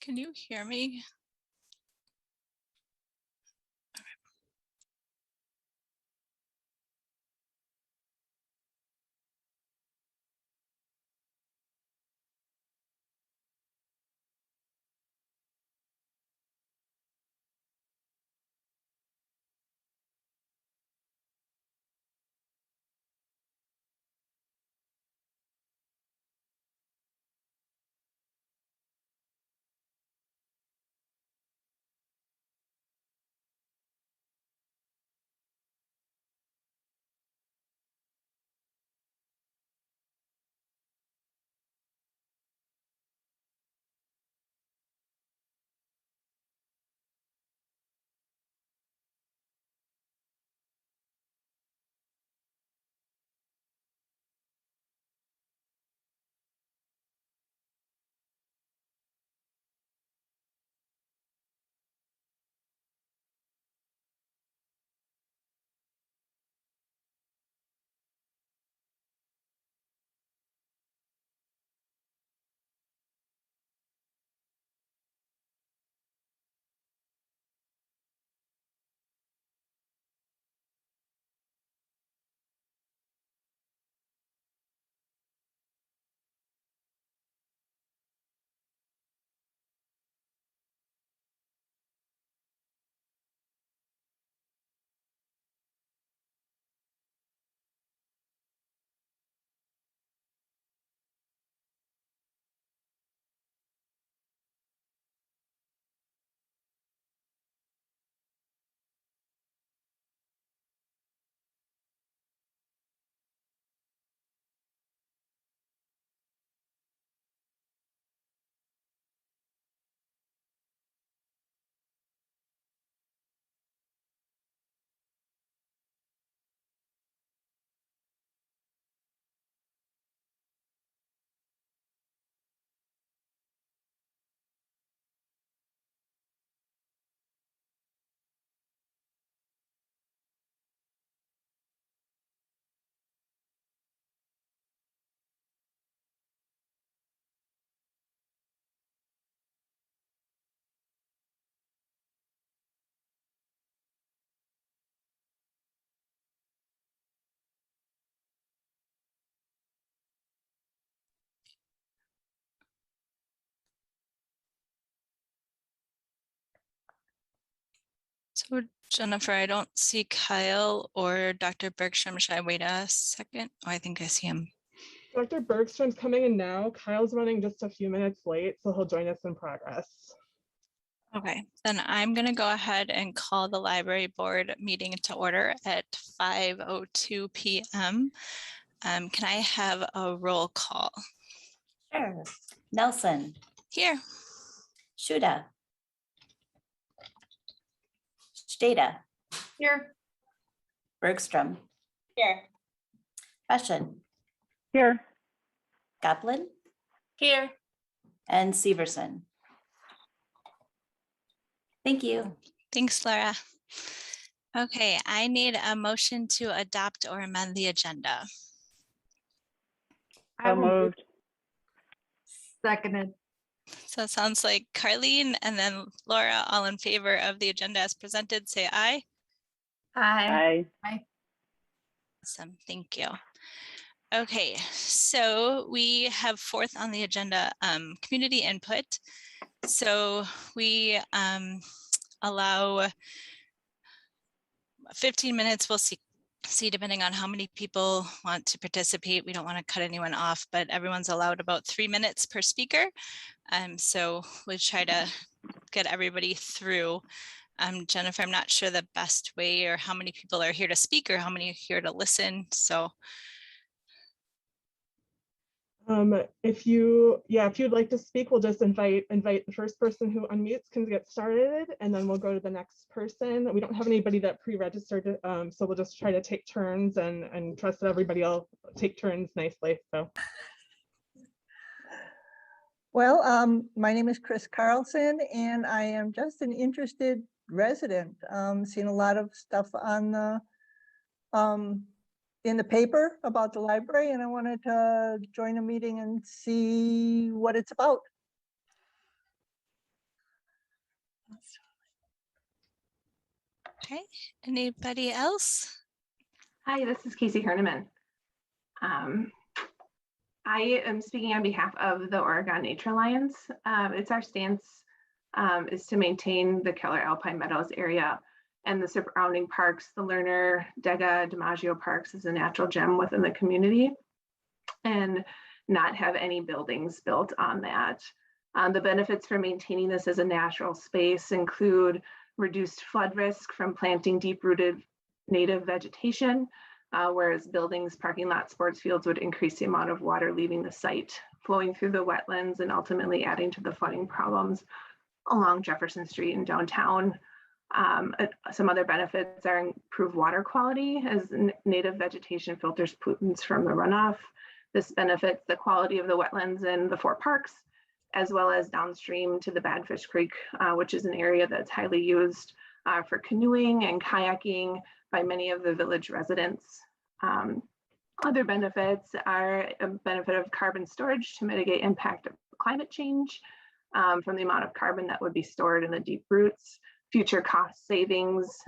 Can you hear me? So Jennifer, I don't see Kyle or Dr. Bergstrom. Should I wait a second? Oh, I think I see him. Dr. Bergstrom's coming in now. Kyle's running just a few minutes late, so he'll join us in progress. Okay, then I'm going to go ahead and call the library board meeting to order at 5:02 p.m. Can I have a roll call? Sure. Nelson. Here. Shuda. Stata. Here. Bergstrom. Here. Hession. Here. Goplin. Here. And Severson. Thank you. Thanks, Laura. Okay, I need a motion to adopt or amend the agenda. So moved. Seconded. So it sounds like Carlene and then Laura, all in favor of the agenda as presented, say aye. Aye. Awesome, thank you. Okay, so we have fourth on the agenda, community input. So we allow 15 minutes. We'll see depending on how many people want to participate. We don't want to cut anyone off, but everyone's allowed about 3 minutes per speaker. So we'll try to get everybody through. Jennifer, I'm not sure the best way or how many people are here to speak or how many are here to listen. So if you'd like to speak, we'll just invite the first person who unmutes can get started, and then we'll go to the next person. We don't have anybody that pre-registered, so we'll just try to take turns and trust that everybody will take turns nicely. So. Well, my name is Chris Carlson, and I am just an interested resident. Seen a lot of stuff on the in the paper about the library, and I wanted to join a meeting and see what it's about. Okay, anybody else? Hi, this is Casey Herneman. I am speaking on behalf of the Oregon Nature Alliance. It's our stance is to maintain the Keller Alpine Meadows area and the surrounding parks, the Lerner, Dega, DiMaggio parks as a natural gem within the community, and not have any buildings built on that. The benefits for maintaining this as a natural space include reduced flood risk from planting deep-rooted native vegetation, whereas buildings, parking lots, sports fields would increase the amount of water leaving the site, flowing through the wetlands and ultimately adding to the flooding problems along Jefferson Street and downtown. Some other benefits are improved water quality as native vegetation filters pollutants from the runoff. This benefits the quality of the wetlands in the 4 parks, as well as downstream to the Badfish Creek, which is an area that's highly used for canoeing and kayaking by many of the village residents. Other benefits are a benefit of carbon storage to mitigate impact of climate change from the amount of carbon that would be stored in the deep roots, future cost savings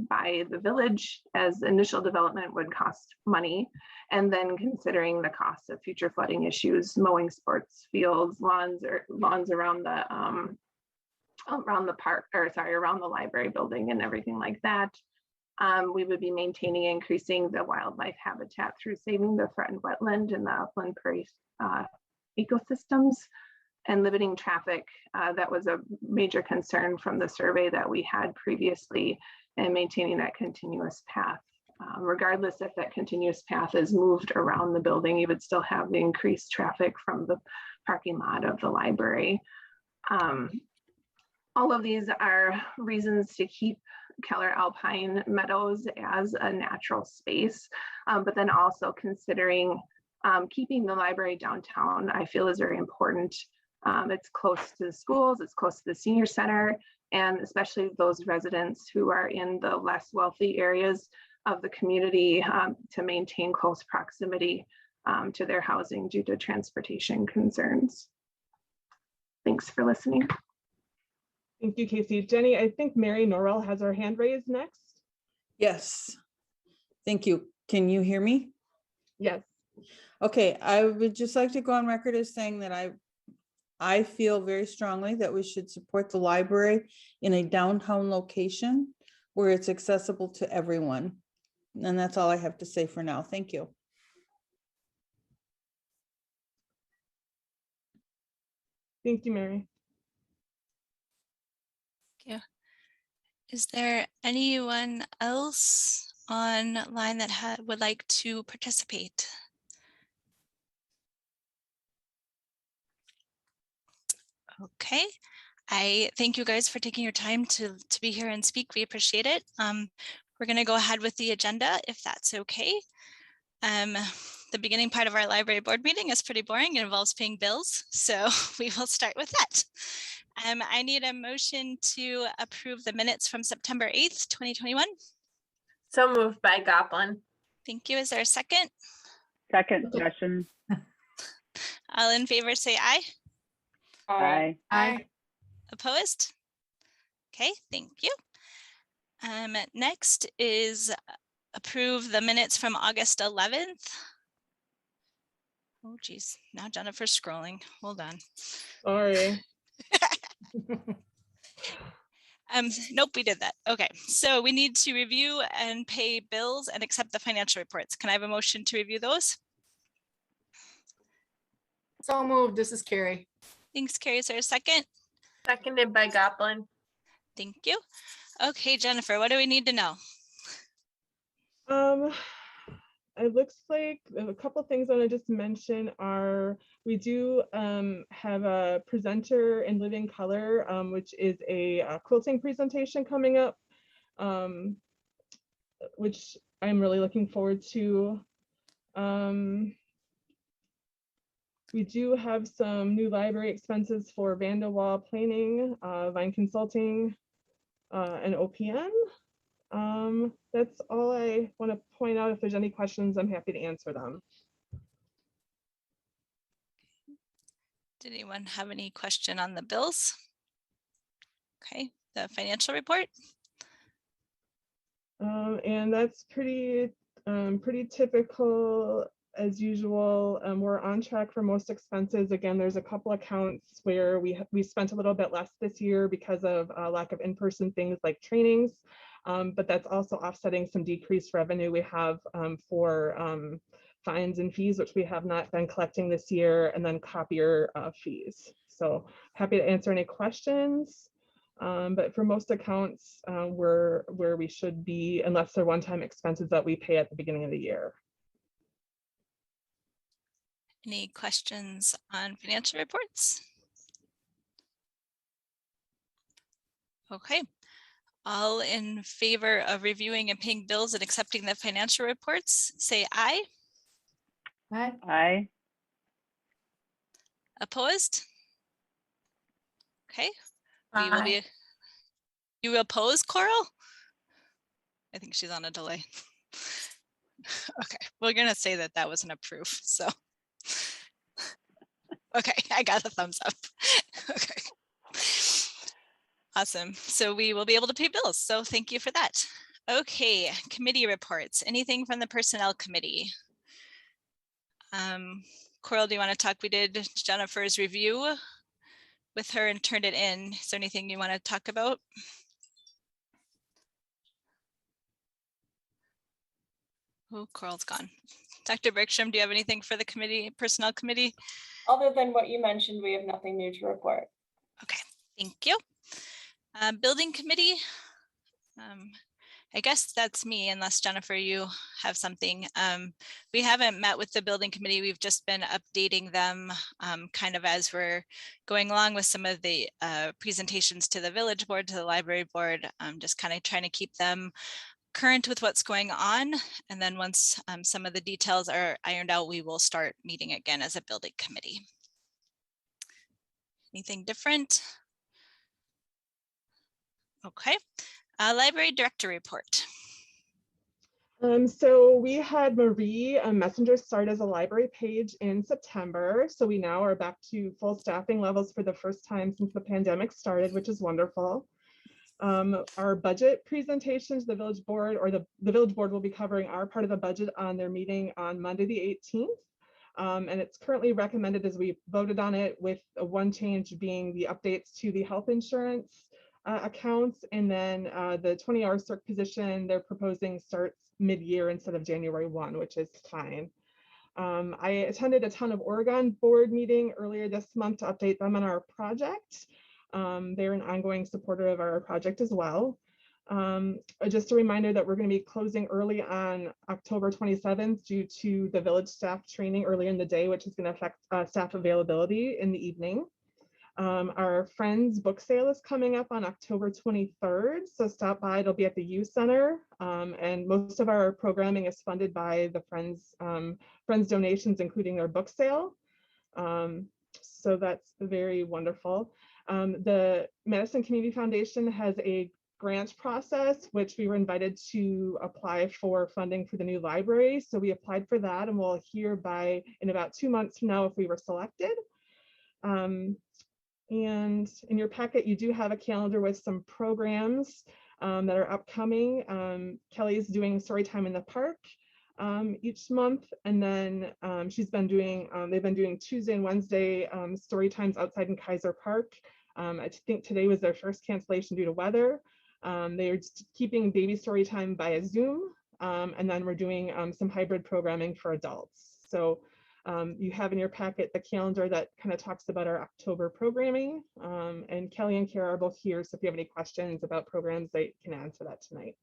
by the village as initial development would cost money, and then considering the cost of future flooding issues, mowing sports fields, lawns around the park, or sorry, around the library building and everything like that. We would be maintaining and increasing the wildlife habitat through saving the threatened wetland and the upland prairie ecosystems, and limiting traffic. That was a major concern from the survey that we had previously, and maintaining that continuous path. Regardless if that continuous path is moved around the building, you would still have the increased traffic from the parking lot of the library. All of these are reasons to keep Keller Alpine Meadows as a natural space, but then also considering keeping the library downtown, I feel is very important. It's close to the schools, it's close to the senior center, and especially those residents who are in the less wealthy areas of the community to maintain close proximity to their housing due to transportation concerns. Thanks for listening. Thank you, Casey. Jenny, I think Mary Norrell has her hand raised next. Yes. Thank you. Can you hear me? Yes. Okay, I would just like to go on record as saying that I feel very strongly that we should support the library in a downtown location where it's accessible to everyone. And that's all I have to say for now. Thank you. Thank you, Mary. Thank you. Is there anyone else online that would like to participate? Okay, I thank you guys for taking your time to be here and speak. We appreciate it. We're going to go ahead with the agenda if that's okay. The beginning part of our library board meeting is pretty boring. It involves paying bills, so we will start with that. I need a motion to approve the minutes from September 8th, 2021. So moved by Goplin. Thank you. Is there a second? Second session. All in favor say aye. Aye. Aye. Opposed? Okay, thank you. Next is approve the minutes from August 11th. Oh geez, now Jennifer's scrolling. Hold on. Sorry. Nope, we did that. Okay, so we need to review and pay bills and accept the financial reports. Can I have a motion to review those? So moved. This is Carrie. Thanks, Carrie. Is there a second? Seconded by Goplin. Thank you. Okay, Jennifer, what do we need to know? It looks like a couple of things I want to just mention are we do have a presenter in Living Color, which is a quilting presentation coming up, which I'm really looking forward to. We do have some new library expenses for Vanderwall Planning, Vine Consulting, and OPM. That's all I want to point out. If there's any questions, I'm happy to answer them. Did anyone have any question on the bills? Okay, the financial report. And that's pretty typical as usual. We're on track for most expenses. Again, there's a couple accounts where we spent a little bit less this year because of lack of in-person things like trainings, but that's also offsetting some decreased revenue we have for fines and fees, which we have not been collecting this year, and then copier fees. So happy to answer any questions. But for most accounts, we're where we should be, unless they're one-time expenses that we pay at the beginning of the year. Any questions on financial reports? Okay, all in favor of reviewing and paying bills and accepting the financial reports, say aye. Aye. Aye. Opposed? Okay, we will be. You oppose, Coral? I think she's on a delay. Okay, we're gonna say that that wasn't approved, so. Okay, I got a thumbs up. Okay. Awesome, so we will be able to pay bills, so thank you for that. Okay, committee reports, anything from the personnel committee? Coral, do you want to talk? We did Jennifer's review with her and turned it in. Is there anything you want to talk about? Oh, Coral's gone. Dr. Bergstrom, do you have anything for the committee, personnel committee? Other than what you mentioned, we have nothing new to report. Okay, thank you. Building committee. I guess that's me, unless Jennifer, you have something. We haven't met with the building committee. We've just been updating them kind of as we're going along with some of the presentations to the village board, to the library board, just kind of trying to keep them current with what's going on. And then once some of the details are ironed out, we will start meeting again as a building committee. Anything different? Okay, library director report. So we had Marie Messenger start as a library page in September. So we now are back to full staffing levels for the first time since the pandemic started, which is wonderful. Our budget presentations, the village board the village board will be covering our part of the budget on their meeting on Monday, the 18th. And it's currently recommended as we voted on it, with one change being the updates to the health insurance accounts, and then the 20-hour CERC position they're proposing starts mid-year instead of January 1, which is fine. I attended a ton of Oregon board meeting earlier this month to update them on our project. They're an ongoing supporter of our project as well. Just a reminder that we're going to be closing early on October 27th due to the village staff training earlier in the day, which is going to affect staff availability in the evening. Our Friends book sale is coming up on October 23rd, so stop by. It'll be at the youth center, and most of our programming is funded by the Friends donations, including their book sale. So that's very wonderful. The Madison Community Foundation has a grant process, which we were invited to apply for funding for the new library. So we applied for that, and we'll hear in about 2 months from now if we were selected. And in your packet, you do have a calendar with some programs that are upcoming. Kelly's doing Storytime in the Park each month, and then they've been doing Tuesday and Wednesday story times outside in Kaiser Park. I think today was their first cancellation due to weather. They're keeping baby story time via Zoom, and then we're doing some hybrid programming for adults. So you have in your packet the calendar that kind of talks about our October programming, and Kelly and Kara are both here, so if you have any questions about programs, they can answer that tonight.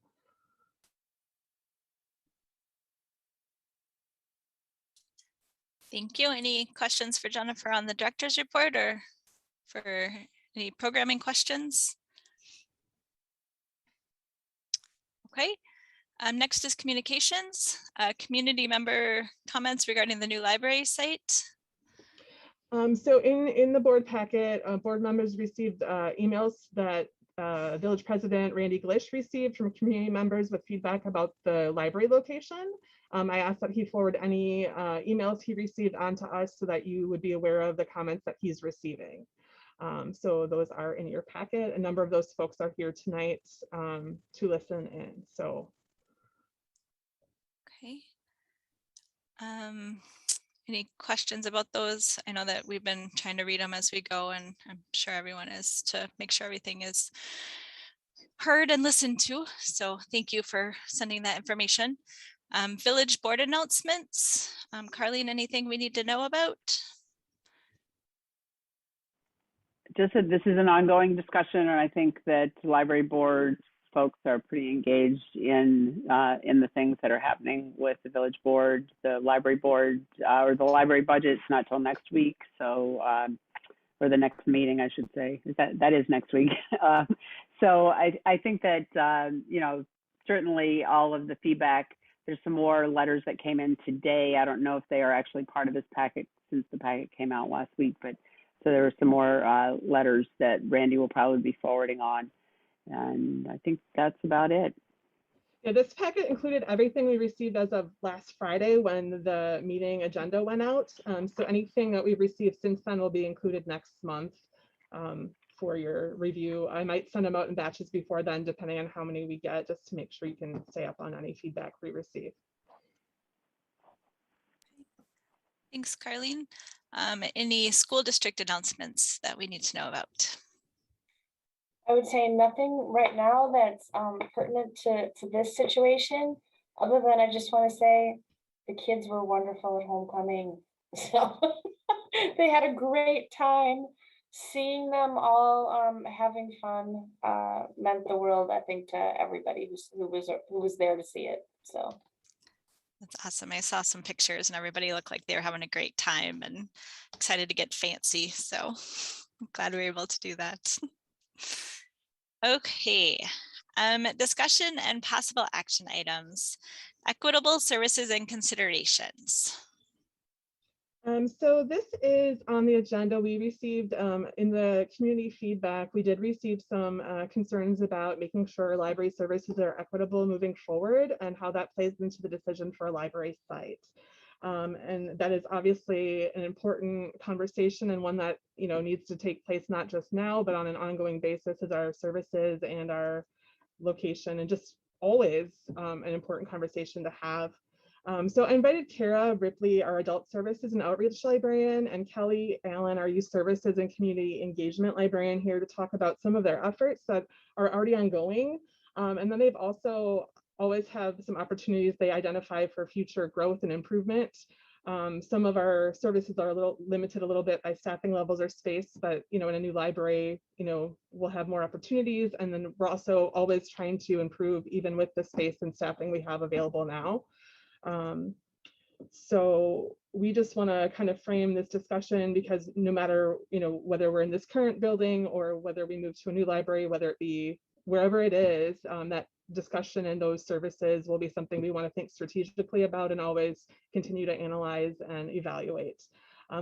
Thank you. Any questions for Jennifer on the director's report, or for any programming questions? Okay. Next is communications. Community member comments regarding the new library site. So in the board packet, board members received emails that Village President Randy Glish received from community members with feedback about the library location. I asked that he forward any emails he received onto us so that you would be aware of the comments that he's receiving. So those are in your packet. A number of those folks are here tonight to listen in. So Any questions about those? I know that we've been trying to read them as we go, and I'm sure everyone is, to make sure everything is heard and listened to. So thank you for sending that information. Village board announcements. Carleen, anything we need to know about? Just that this is an ongoing discussion, and I think that library board folks are pretty engaged in the things that are happening with the village board, the library board, or the library budget's not till next week. So, or the next meeting, I should say. That is next week. So I think that, you know, certainly all of the feedback, there's some more letters that came in today. I don't know if they are actually part of this packet since the packet came out last week, but so there are some more letters that Randy will probably be forwarding on. And I think that's about it. Yeah, this packet included everything we received as of last Friday when the meeting agenda went out. So anything that we've received since then will be included next month for your review. I might send them out in batches before then, depending on how many we get, just to make sure you can stay up on any feedback we receive. Thanks, Carleen. Any school district announcements that we need to know about? I would say nothing right now that's pertinent to this situation, other than I just want to say the kids were wonderful at homecoming. So they had a great time. Seeing them all having fun meant the world, I think, to everybody who was there to see it. So That's awesome. I saw some pictures and everybody looked like they were having a great time and excited to get fancy. So I'm glad we were able to do that. Okay. Discussion and possible action items. Equitable services and considerations. So this is on the agenda. We received in the community feedback, we did receive some concerns about making sure library services are equitable moving forward and how that plays into the decision for a library site. And that is obviously an important conversation, and one that, you know, needs to take place not just now, but on an ongoing basis as our services and our location, and just always an important conversation to have. So I invited Kara Ripley, our adult services and outreach librarian, and Kelly Allen, our youth services and community engagement librarian, here to talk about some of their efforts that are already ongoing. And then they've also always have some opportunities they identify for future growth and improvement. Some of our services are a little limited bit by staffing levels or space, but, you know, in a new library, you know, we'll have more opportunities. And then we're also always trying to improve even with the space and staffing we have available now. So we just want to kind of frame this discussion, because no matter, you know, whether we're in this current building or whether we move to a new library, whether it be wherever it is, that discussion and those services will be something we want to think strategically about and always continue to analyze and evaluate.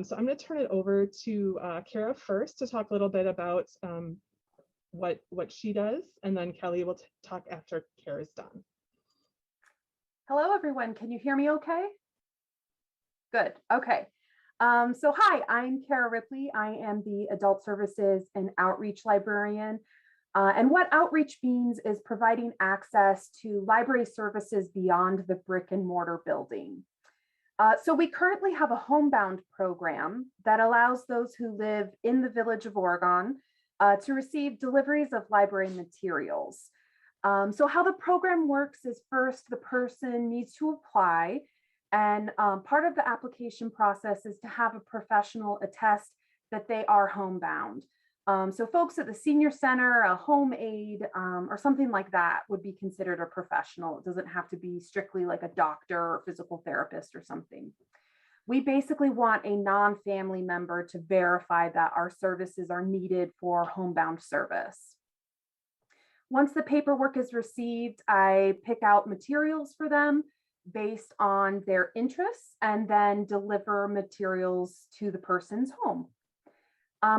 So I'm going to turn it over to Kara first to talk a little bit about what she does, and then Kelly will talk after Kara's done. Hello, everyone. Can you hear me okay? Good. Okay. So hi, I'm Kara Ripley. I am the Adult Services and Outreach Librarian. And what outreach means is providing access to library services beyond the brick and mortar building. So we currently have a homebound program that allows those who live in the Village of Oregon to receive deliveries of library materials. So how the program works is, first the person needs to apply, and part of the application process is to have a professional attest that they are homebound. So folks at the senior center, a home aide, or something like that would be considered a professional. It doesn't have to be strictly like a doctor or physical therapist or something. We basically want a non-family member to verify that our services are needed for homebound service. Once the paperwork is received, I pick out materials for them based on their interests and then deliver materials to the person's home.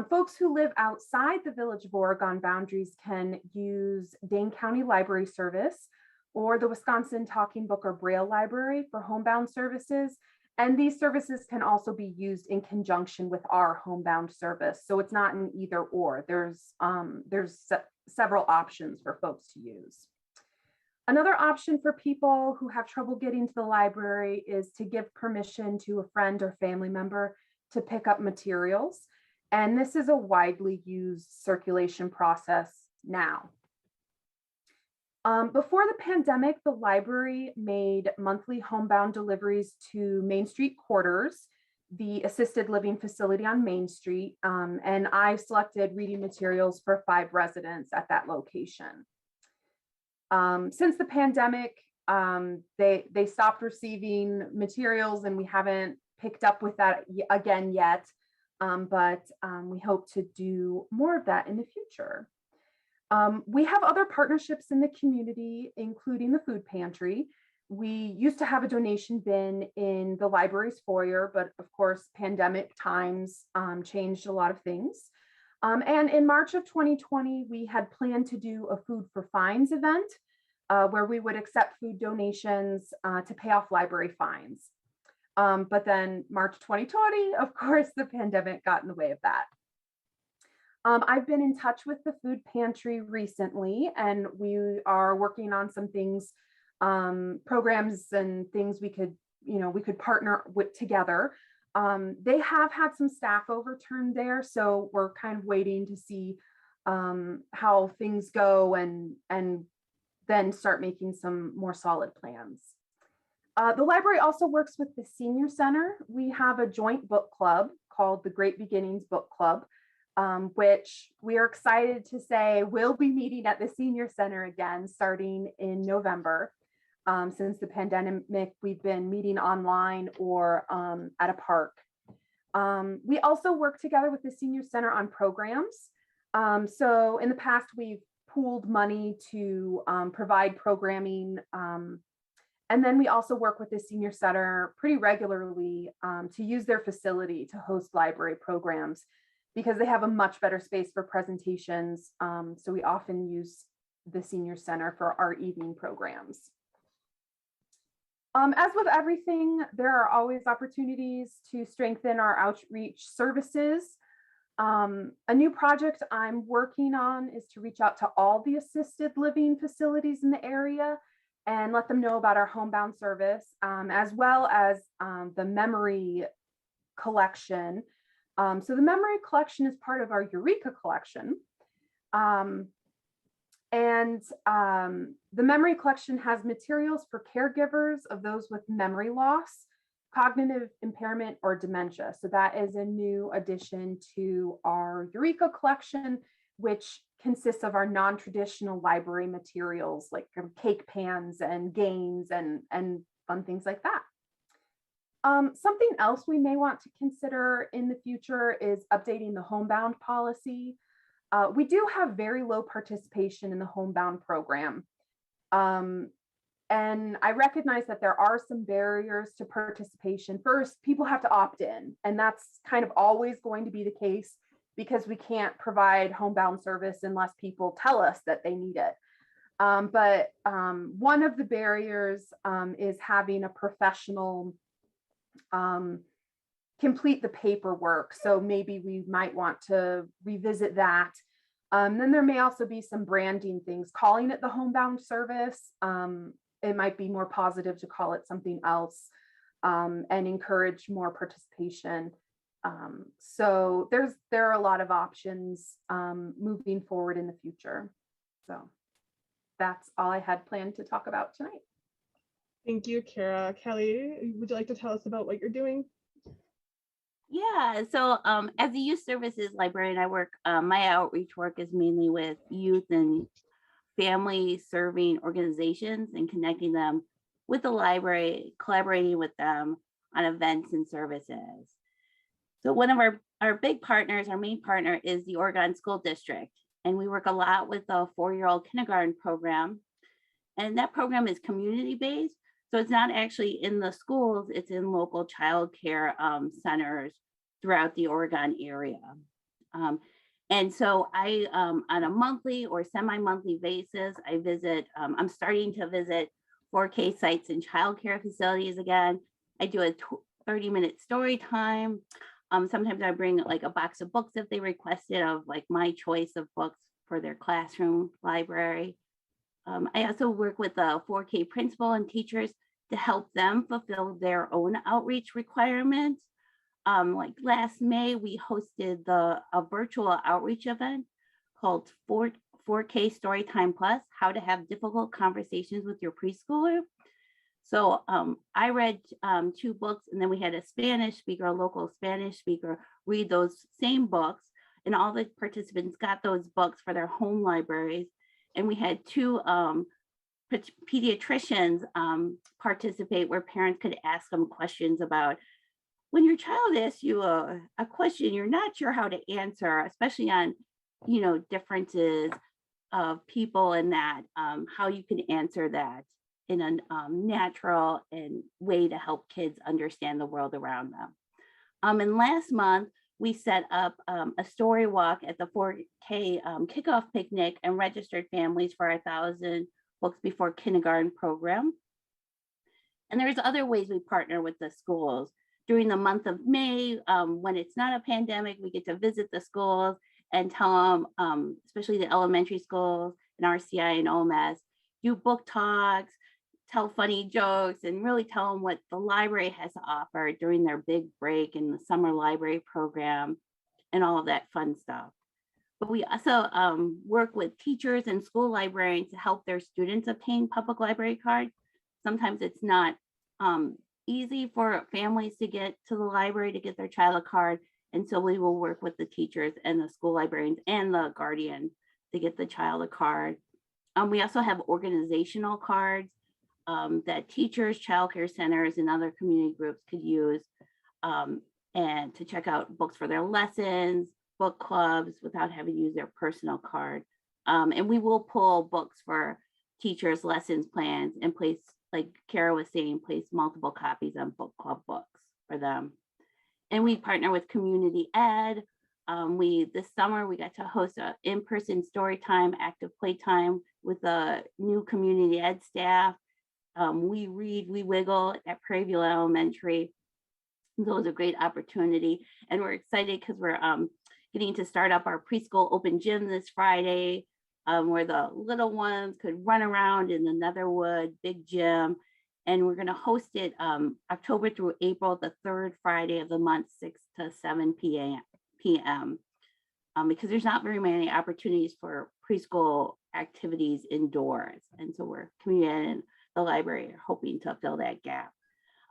Folks who live outside the Village of Oregon boundaries can use Dane County Library Service or the Wisconsin Talking Book or Braille Library for homebound services. And these services can also be used in conjunction with our homebound service. So it's not an either or. There's several options for folks to use. Another option for people who have trouble getting to the library is to give permission to a friend or family member to pick up materials. And this is a widely used circulation process now. Before the pandemic, the library made monthly homebound deliveries to Main Street Quarters, the assisted living facility on Main Street, and I selected reading materials for 5 residents at that location. Since the pandemic, they stopped receiving materials, and we haven't picked up with that again yet, but we hope to do more of that in the future. We have other partnerships in the community, including the food pantry. We used to have a donation bin in the library's foyer, but of course, pandemic times changed a lot of things. And in March of 2020, we had planned to do a Food for Fines event where we would accept food donations to pay off library fines. But then March 2020, of course, the pandemic got in the way of that. I've been in touch with the food pantry recently, and we are working on some things, programs and things we could partner with together. They have had some staff overturned there, so we're kind of waiting to see how things go and then start making some more solid plans. The library also works with the Senior Center. We have a joint book club called the Great Beginnings Book Club, which we are excited to say will be meeting at the Senior Center again starting in November. Since the pandemic, we've been meeting online or at a park. We also work together with the Senior Center on programs. So in the past, we've pooled money to provide programming. And then we also work with the Senior Center pretty regularly to use their facility to host library programs, because they have a much better space for presentations. So we often use the Senior Center for our evening programs. As with everything, there are always opportunities to strengthen our outreach services. A new project I'm working on is to reach out to all the assisted living facilities in the area and let them know about our homebound service, as well as the memory collection. So the memory collection is part of our Eureka collection. The memory collection has materials for caregivers of those with memory loss, cognitive impairment, or dementia. So that is a new addition to our Eureka collection, which consists of our non-traditional library materials like cake pans and games and fun things like that. Something else we may want to consider in the future is updating the homebound policy. We do have very low participation in the homebound program. And I recognize that there are some barriers to participation. First, people have to opt in, and that's kind of always going to be the case because we can't provide homebound service unless people tell us that they need it. But one of the barriers is having a professional complete the paperwork. So maybe we might want to revisit that. Then there may also be some branding things, calling it the homebound service. It might be more positive to call it something else and encourage more participation. So there are a lot of options moving forward in the future. So that's all I had planned to talk about tonight. Thank you, Kara. Kelly, would you like to tell us about what you're doing? Yeah, so as a youth services librarian, I work, my outreach work is mainly with youth and family serving organizations and connecting them with the library, collaborating with them on events and services. So one of our big partners, our main partner is the Oregon School District. And we work a lot with the 4-year-old kindergarten program. And that program is community-based. So it's not actually in the schools, it's in local childcare centers throughout the Oregon area. And so I, on a monthly or semi-monthly basis, I visit, I'm starting to visit 4K sites and childcare facilities again. I do a 30-minute story time. Sometimes I bring like a box of books if they requested, of like my choice of books for their classroom library. I also work with the 4K principal and teachers to help them fulfill their own outreach requirements. Like last May, we hosted a virtual outreach event called 4K Storytime Plus, How to Have Difficult Conversations with Your Preschooler. So I read 2 books, and then we had a Spanish speaker, a local Spanish speaker, read those same books, and all the participants got those books for their home libraries. And we had 2 pediatricians participate, where parents could ask them questions about when your child asks you a question you're not sure how to answer, especially on, you know, differences of people, and that how you can answer that in a natural and way to help kids understand the world around them. And last month, we set up a story walk at the 4K kickoff picnic and registered families for our 1,000 Books Before Kindergarten program. And there's other ways we partner with the schools. During the month of May, when it's not a pandemic, we get to visit the schools and tell them, especially the elementary schools and RCI and OMS, do book talks, tell funny jokes, and really tell them what the library has to offer during their big break in the summer library program and all of that fun stuff. But we also work with teachers and school librarians to help their students obtain public library cards. Sometimes it's not easy for families to get to the library to get their child a card. And so we will work with the teachers and the school librarians and the guardian to get the child a card. We also have organizational cards that teachers, childcare centers, and other community groups could use and to check out books for their lessons, book clubs, without having to use their personal card. And we will pull books for teachers' lessons plans and place, like Kara was saying, place multiple copies on book club books for them. And we partner with community ed. This summer, we got to host an in-person story time, active playtime with the new community ed staff. We read, we wiggle at Prairie View Elementary. So it was a great opportunity. And we're excited because we're getting to start up our preschool open gym this Friday, where the little ones could run around in the Netherwood big gym. And we're going to host it October through April, the 3rd Friday of the month, 6 to 7 p.m. Because there's not very many opportunities for preschool activities indoors. And so we're community and the library are hoping to fill that gap.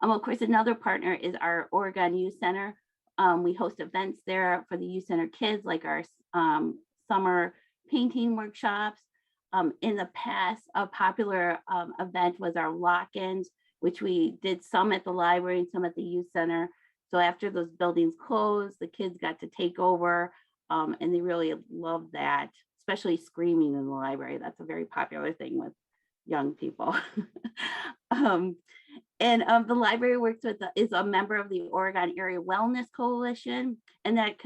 Of course, another partner is our Oregon Youth Center. We host events there for the Youth Center kids, like our summer painting workshops. In the past, a popular event was our lock-ins, which we did some at the library and some at the youth center. So after those buildings closed, the kids got to take over, and they really loved that, especially screaming in the library. That's a very popular thing with young people. The library works with is a member of the Oregon Area Wellness Coalition, and that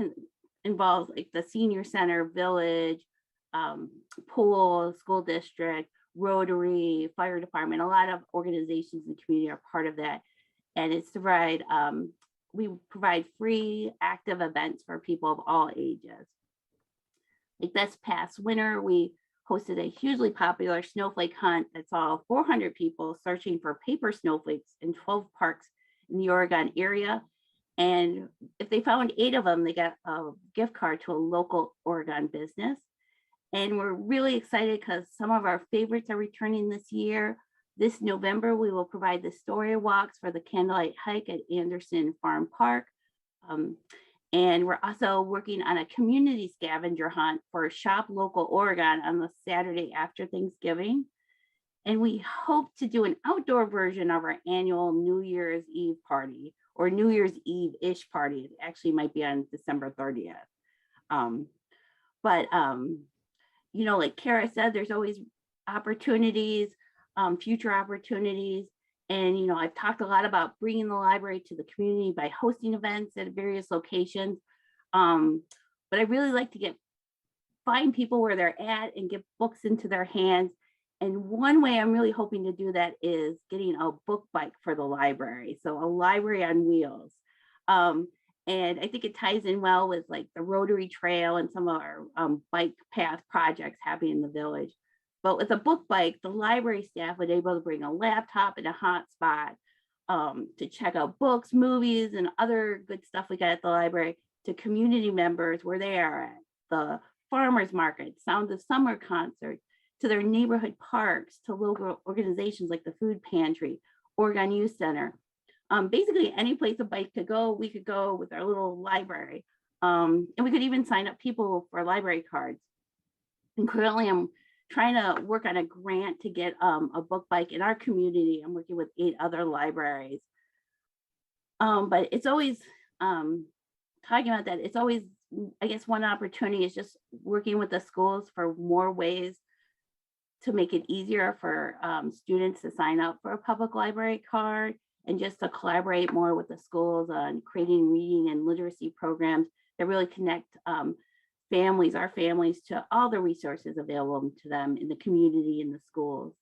involves like the senior center, village, pool, school district, Rotary, fire department. A lot of organizations in the community are part of that. And it's to provide, we provide free active events for people of all ages. Like this past winter, we hosted a hugely popular snowflake hunt that saw 400 people searching for paper snowflakes in 12 parks in the Oregon area. And if they found 8 of them, they got a gift card to a local Oregon business. And we're really excited because some of our favorites are returning this year. This November, we will provide the story walks for the candlelight hike at Anderson Farm Park. And we're also working on a community scavenger hunt for Shop Local Oregon on the Saturday after Thanksgiving. And we hope to do an outdoor version of our annual New Year's Eve party, or New Year's Eve-ish party. It actually might be on December 30th. You know, like Kara said, there's always opportunities, future opportunities. And, you know, I've talked a lot about bringing the library to the community by hosting events at various locations. But I really like to find people where they're at and get books into their hands. And one way I'm really hoping to do that is getting a book bike for the library. So a library on wheels. And I think it ties in well with like the Rotary Trail and some of our bike path projects happening in the village. But with a book bike, the library staff was able to bring a laptop and a hotspot to check out books, movies, and other good stuff we got at the library to community members where they are at, the farmers market, Sounds of Summer concert, to their neighborhood parks, to local organizations like the Food Pantry, Oregon Youth Center. Basically, any place a bike could go, we could go with our little library. And we could even sign up people for library cards. And currently, I'm trying to work on a grant to get a book bike in our community. I'm working with 8 other libraries. But it's always, talking about that, it's always, I guess one opportunity is just working with the schools for more ways to make it easier for students to sign up for a public library card, and just to collaborate more with the schools on creating reading and literacy programs that really connect our families to all the resources available to them in the community, in the schools.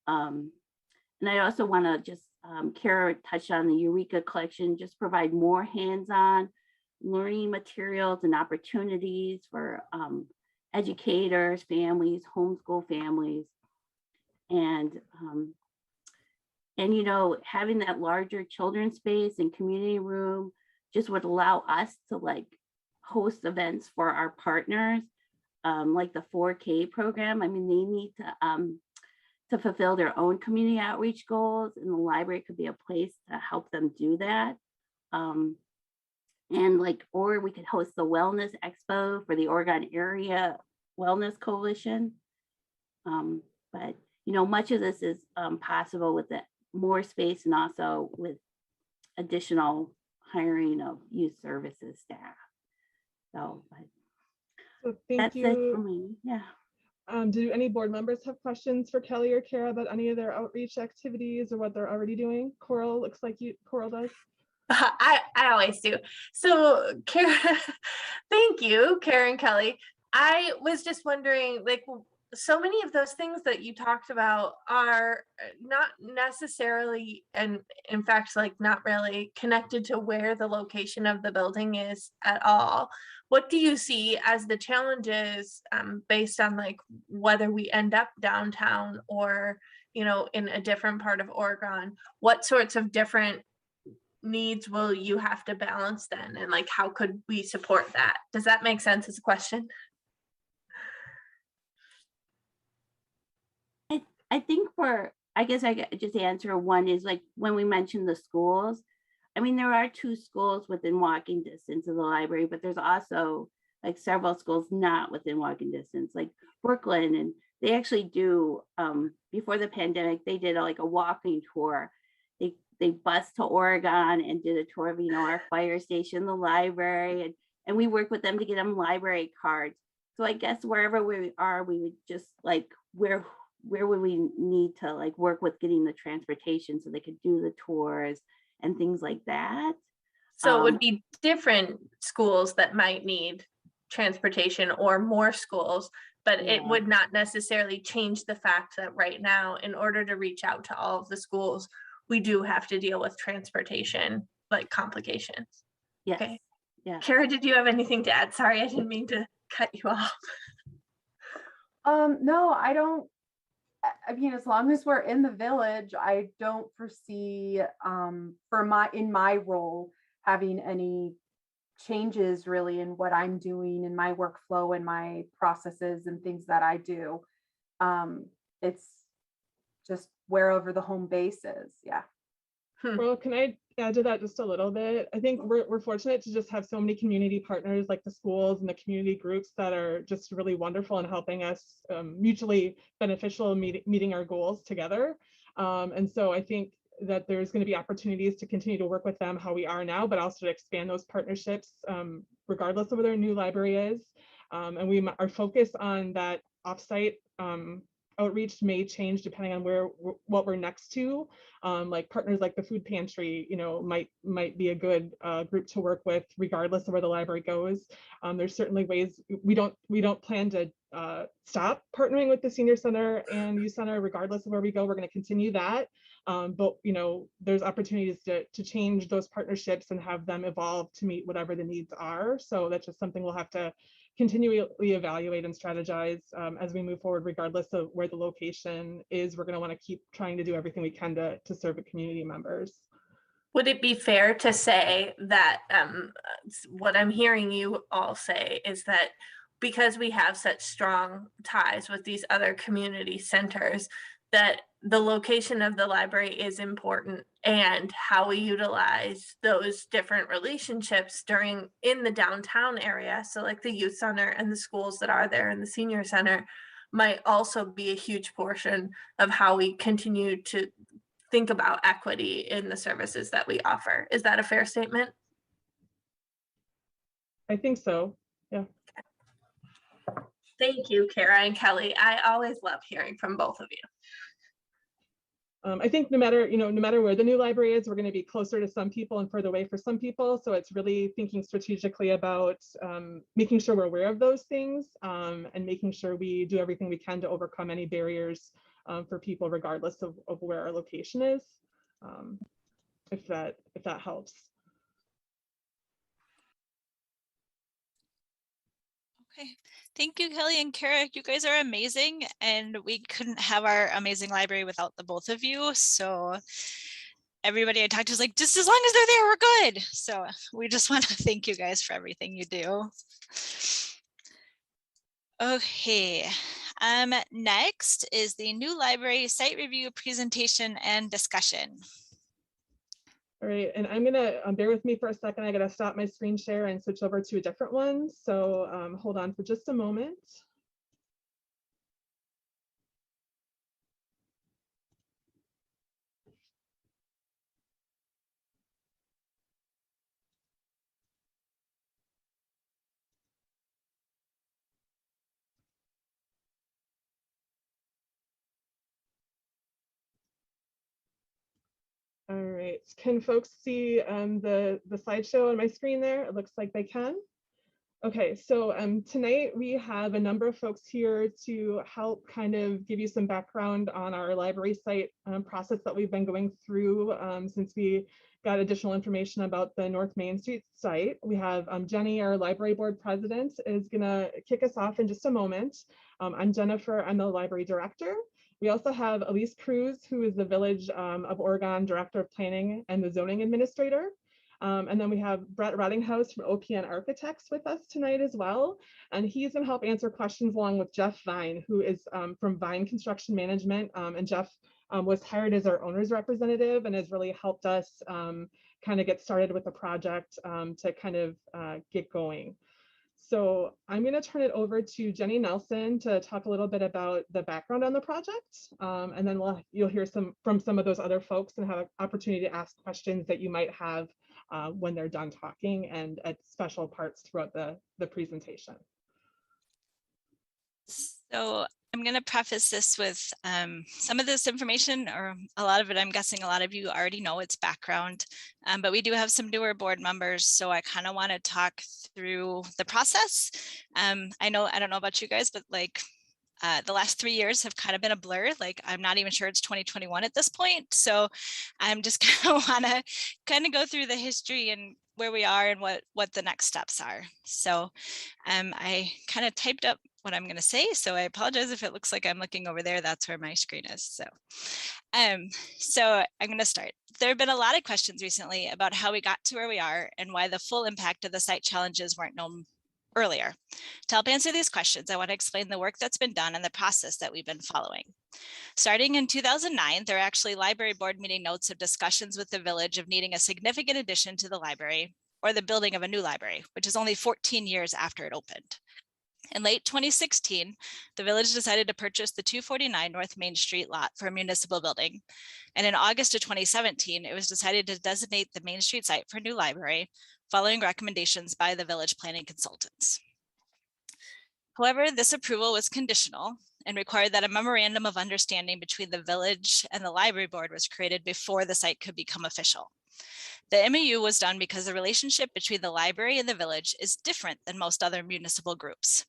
And I also want to just, Kara touched on the Eureka collection, just provide more hands-on learning materials and opportunities for educators, families, homeschool families. And you know, having that larger children's space and community room just would allow us to like host events for our partners, like the 4K program. I mean, they need to fulfill their own community outreach goals, and the library could be a place to help them do that. And like, or we could host the Wellness Expo for the Oregon Area Wellness Coalition. But you know, much of this is possible with the more space and also with additional hiring of youth services staff. So, but thank that's it for you. me. Yeah. Do any board members have questions for Kelly or Kara about any of their outreach activities or what they're already doing? Coral, looks like Coral does. I always do. So, Kara, thank you, Kara and Kelly. I was just wondering, like, so many of those things that you talked about are not necessarily, and in fact, like not really connected to where the location of the building is at all. What do you see as the challenges based on like whether we end up downtown or, you know, in a different part of Oregon? What sorts of different needs will you have to balance then? And like, how could we support that? Does that make sense as a question? I think I guess I just answer one is like when we mentioned the schools, I mean, there are 2 schools within walking distance of the library, but there's also like several schools not within walking distance, like Brooklyn. And they actually do, before the pandemic, they did like a walking tour. They bused to Oregon and did a tour of, you know, our fire station, the library, and we worked with them to get them library cards. So I guess wherever we are, we would just like, where would we need to like work with getting the transportation so they could do the tours and things like that. So it would be different schools that might need transportation or more schools, but it would not necessarily change the fact that right now, in order to reach out to all of the schools, we do have to deal with transportation, like complications. Yes. Okay. Yeah. Kara, did you have anything to add? Sorry, I didn't mean to cut you off. No, I don't. I mean, as long as we're in the village, I don't foresee in my role having any changes really in what I'm doing in my workflow and my processes and things that I do. It's just wherever the home base is. Yeah. Well, can I add to that just a little bit? I think we're fortunate to just have so many community partners like the schools and the community groups that are just really wonderful in helping us mutually beneficial meeting our goals together. And so I think that there's going to be opportunities to continue to work with them how we are now, but also to expand those partnerships regardless of where their new library is. And we are focused on that offsite outreach may change depending on what we're next to. Like partners like the Food Pantry, you know, might be a good group to work with regardless of where the library goes. There's certainly ways we don't plan to stop partnering with the Senior Center and Youth Center regardless of where we go. We're going to continue that. But you know, there's opportunities to change those partnerships and have them evolve to meet whatever the needs are. So that's just something we'll have to continually evaluate and strategize as we move forward, regardless of where the location is. We're going to want to keep trying to do everything we can to serve the community members. Would it be fair to say that what I'm hearing you all say is that because we have such strong ties with these other community centers, that the location of the library is important, and how we utilize those different relationships in the downtown area, so like the youth center and the schools that are there and the senior center, might also be a huge portion of how we continue to think about equity in the services that we offer. Is that a fair statement? I think so. Yeah. Thank you, Kara and Kelly. I always love hearing from both of you. I think no matter where the new library is, we're going to be closer to some people and further away for some people. So it's really thinking strategically about making sure we're aware of those things and making sure we do everything we can to overcome any barriers for people, regardless of where our location is, if that helps. Okay, thank you, Kelly and Kara. You guys are amazing, and we couldn't have our amazing library without the both of you. So everybody I talked to is like, just as long as they're there, we're good. So we just want to thank you guys for everything you do. Okay, next is the new library site review presentation and discussion. All right, and I'm gonna bear with me for a second. I gotta stop my screen share and switch over to a different one. So hold on for just a moment. All right, can folks see the slideshow on my screen there? It looks like they can. Okay, so tonight we have a number of folks here to help kind of give you some background on our library site process that we've been going through since we got additional information about the North Main Street site. We have Jenny, our library board president, is gonna kick us off in just a moment. I'm Jennifer, I'm the library director. We also have Elise Cruz, who is the Village of Oregon Director of Planning and the Zoning Administrator. And then we have Brett Reddinghouse from OPN Architects with us tonight as well. And he's gonna help answer questions along with Jeff Vine, who is from Vine Construction Management. And Jeff was hired as our owner's representative and has really helped us kind of get started with the project to kind of get going. So I'm going to turn it over to Jenny Nelson to talk a little bit about the background on the project. And then you'll hear from some of those other folks and have an opportunity to ask questions that you might have when they're done talking and at special parts throughout the presentation. So I'm going to preface this with some of this information, or a lot of it, I'm guessing a lot of you already know its background, but we do have some newer board members. So I kind of want to talk through the process. I don't know about you guys, but like the last 3 years have kind of been a blur. Like I'm not even sure it's 2021 at this point. So I'm just kind of want to kind of go through the history and where we are and what the next steps are. So I kind of typed up what I'm going to say, so I apologize if it looks like I'm looking over there. That's where my screen is. So I'm going to start. There have been a lot of questions recently about how we got to where we are and why the full impact of the site challenges weren't known earlier. To help answer these questions, I want to explain the work that's been done and the process that we've been following. Starting in 2009, there are actually library board meeting notes of discussions with the village of needing a significant addition to the library or the building of a new library, which is only 14 years after it opened. In late 2016, the village decided to purchase the 249 North Main Street lot for a municipal building. And in August of 2017, it was decided to designate the Main Street site for a new library, following recommendations by the village planning consultants. However, this approval was conditional and required that a memorandum of understanding between the village and the library board was created before the site could become official. The MOU was done because the relationship between the library and the village is different than most other municipal groups.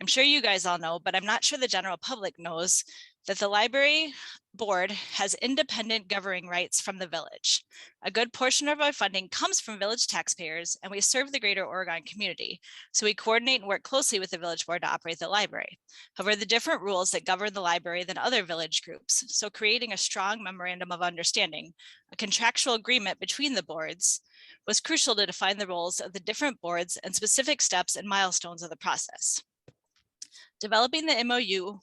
I'm sure you guys all know, but I'm not sure the general public knows. that the library board has independent governing rights from the village. A good portion of our funding comes from village taxpayers, and we serve the greater Oregon community. So we coordinate and work closely with the village board to operate the library. However, the different rules that govern the library than other village groups. So creating a strong memorandum of understanding, a contractual agreement between the boards, was crucial to define the roles of the different boards and specific steps and milestones of the process. Developing the MOU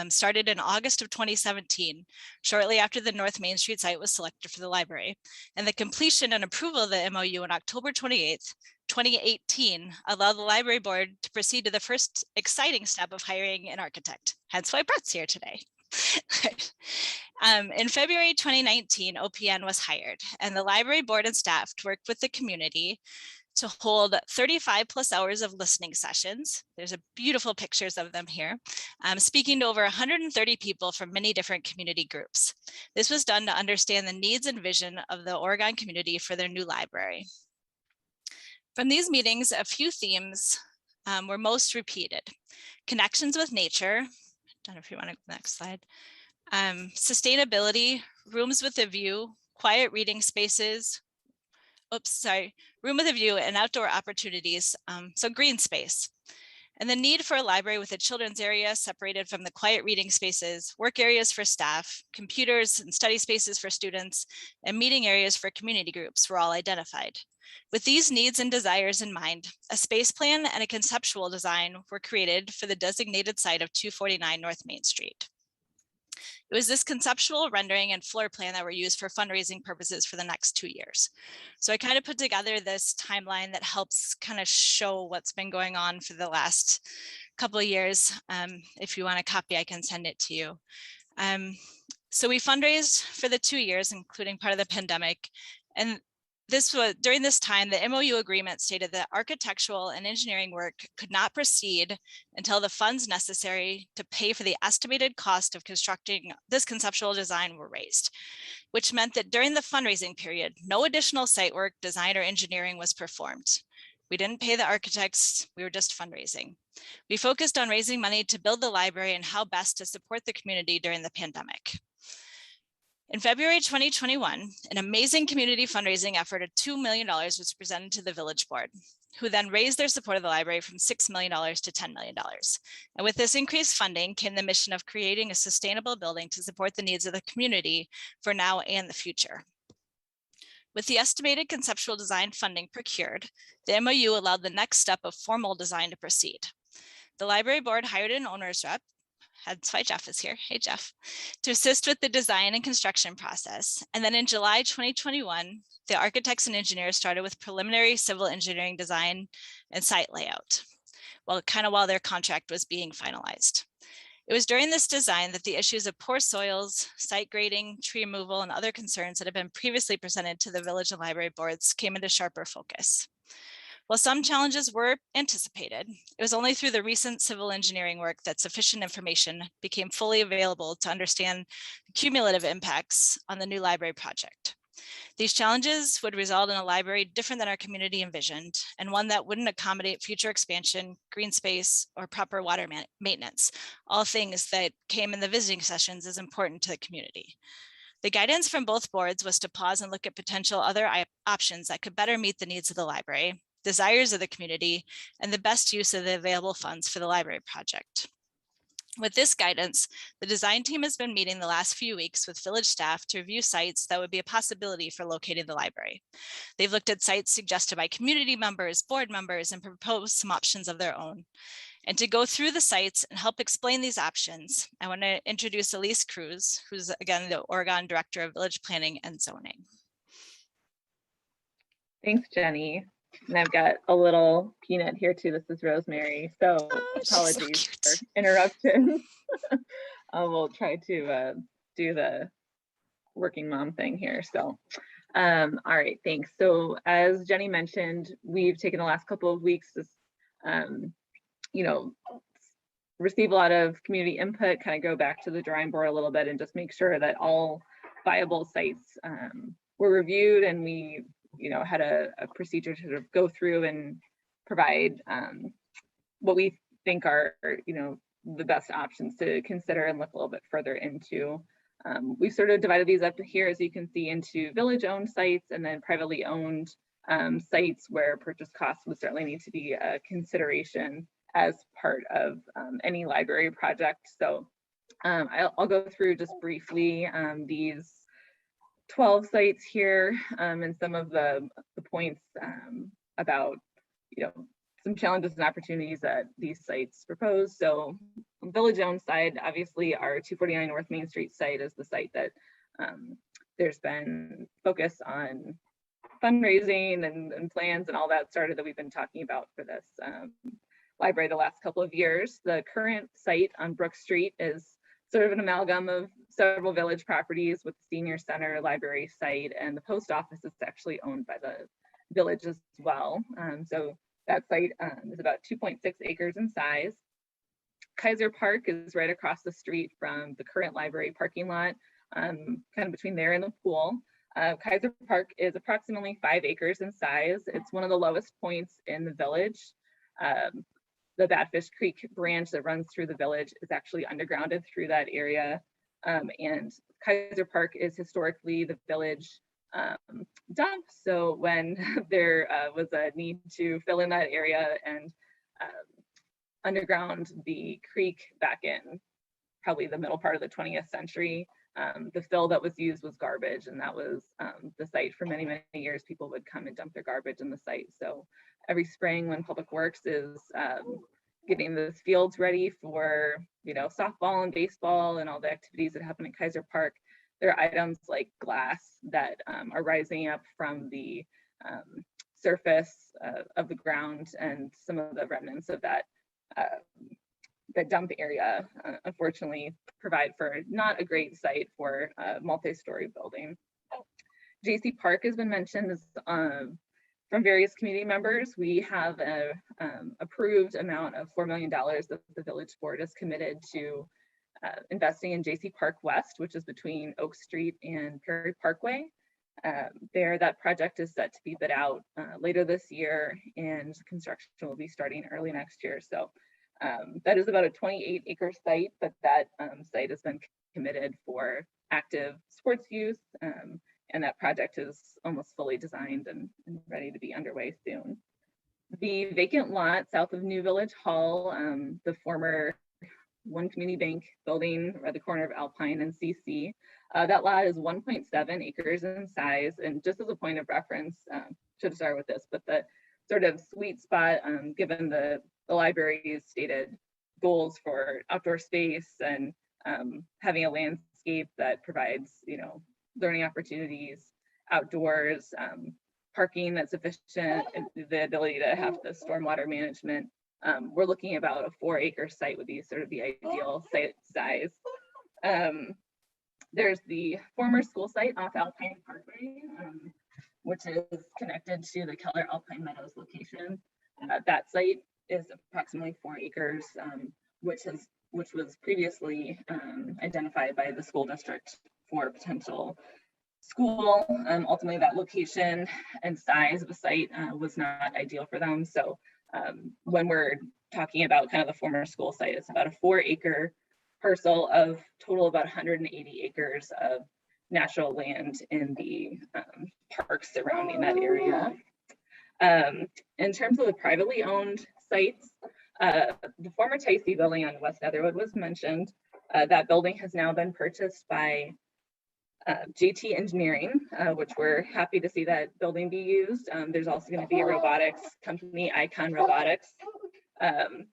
started in August of 2017, shortly after the North Main Street site was selected for the library, and the completion and approval of the MOU on October 28th, 2018 allowed the library board to proceed to the first exciting step of hiring an architect, hence why Brett's here today. In February 2019, OPN was hired, and the library board and staff worked with the community to hold 35 plus hours of listening sessions. There's a beautiful pictures of them here, speaking to over 130 people from many different community groups. This was done to understand the needs and vision of the Oregon community for their new library. From these meetings, a few themes were most repeated. Connections with nature. I don't know if you want to go to the next slide. Sustainability, rooms with a view, quiet reading spaces, room with a view and outdoor opportunities, so green space. And the need for a library with a children's area separated from the quiet reading spaces, work areas for staff, computers and study spaces for students, and meeting areas for community groups were all identified. With these needs and desires in mind, a space plan and a conceptual design were created for the designated site of 249 North Main Street. It was this conceptual rendering and floor plan that were used for fundraising purposes for the next 2 years. So I kind of put together this timeline that helps kind of show what's been going on for the last couple of years. If you want a copy, I can send it to you. So we fundraised for the 2 years, including part of the pandemic. And this was during this time, the MOU agreement stated that architectural and engineering work could not proceed until the funds necessary to pay for the estimated cost of constructing this conceptual design were raised, which meant that during the fundraising period, no additional site work, design, or engineering was performed. We didn't pay the architects, we were just fundraising. We focused on raising money to build the library and how best to support the community during the pandemic. In February 2021, an amazing community fundraising effort of $2 million was presented to the village board, who then raised their support of the library from $6 million to $10 million. And with this increased funding came the mission of creating a sustainable building to support the needs of the community for now and the future. With the estimated conceptual design funding procured, the MOU allowed the next step of formal design to proceed. The library board hired an owner's rep, that's why Jeff is here, hey Jeff, to assist with the design and construction process. And then in July 2021, the architects and engineers started with preliminary civil engineering design and site layout, while their contract was being finalized. It was during this design that the issues of poor soils, site grading, tree removal, and other concerns that had been previously presented to the village and library boards came into sharper focus. While some challenges were anticipated, it was only through the recent civil engineering work that sufficient information became fully available to understand the cumulative impacts on the new library project. These challenges would result in a library different than our community envisioned, and one that wouldn't accommodate future expansion, green space, or proper water maintenance, all things that came in the visiting sessions as important to the community. The guidance from both boards was to pause and look at potential other options that could better meet the needs of the library, desires of the community, and the best use of the available funds for the library project. With this guidance, the design team has been meeting the last few weeks with village staff to review sites that would be a possibility for locating the library. They've looked at sites suggested by community members, board members, and proposed some options of their own. And to go through the sites and help explain these options, I want to introduce Elise Cruz, who's again the Oregon Director of Village Planning and Zoning. Thanks, Jenny. And I've got a little peanut here too. This is Rosemary. So apologies for interruption. We'll try to do the working mom thing here. So, all right, thanks. So as Jenny mentioned, we've taken the last couple of weeks to, receive a lot of community input, kind of go back to the drawing board a little bit and just make sure that all viable sites were reviewed, and we had a procedure to sort of go through and provide what we think are, the best options to consider and look a little bit further into. We've sort of divided these up here, as you can see, into village-owned sites and then privately owned sites where purchase costs would certainly need to be a consideration as part of any library project. So I'll go through just briefly these 12 sites here and some of the points about, some challenges and opportunities that these sites propose. So village-owned side, obviously our 249 North Main Street site is the site that there's been focus on fundraising and plans and all that started that we've been talking about for this library the last couple of years. The current site on Brook Street is sort of an amalgam of several village properties with the senior center, library site, and the post office is actually owned by the village as well. So that site is about 2.6 acres in size. Kaiser Park is right across the street from the current library parking lot, kind of between there and the pool. Kaiser Park is approximately 5 acres in size. It's one of the lowest points in the village. The Badfish Creek branch that runs through the village is actually undergrounded through that area. And Kaiser Park is historically the village dump. So when there was a need to fill in that area and underground the creek back in probably the middle part of the 20th century, the fill that was used was garbage, and that was the site for many, many years. People would come and dump their garbage in the site. So every spring when Public Works is getting those fields ready for, softball and baseball and all the activities that happen at Kaiser Park, there are items like glass that are rising up from the surface of the ground, and some of the remnants of that dump area, unfortunately, provide for not a great site for a multi-story building. JC Park has been mentioned as, from various community members. We have a approved amount of $4 million that the village board is committed to investing in JC Park West, which is between Oak Street and Perry Parkway. That project is set to be bid out later this year, and construction will be starting early next year. So that is about a 28-acre site, but that site has been committed for active sports use, and that project is almost fully designed and ready to be underway soon. The vacant lot south of New Village Hall, the former One Community Bank building at the corner of Alpine and CC, that lot is 1.7 acres in size. And just as a point of reference, should have started with this, but the sort of sweet spot, given the library's stated goals for outdoor space and having a landscape that provides, learning opportunities outdoors, parking that's efficient, and the ability to have the stormwater management. We're looking about a 4-acre site would be sort of the ideal site size. There's the former school site off Alpine Parkway, which is connected to the Keller Alpine Meadows location. That site is approximately 4 acres, which was previously identified by the school district for potential school. Ultimately, that location and size of the site was not ideal for them. So when we're talking about kind of the former school site, it's about a 4-acre parcel of total about 180 acres of natural land in the parks surrounding that area. In terms of the privately owned sites, the former Tycee building on West Netherwood was mentioned. That building has now been purchased by JT Engineering, which we're happy to see that building be used. There's also going to be a robotics company, Icon Robotics,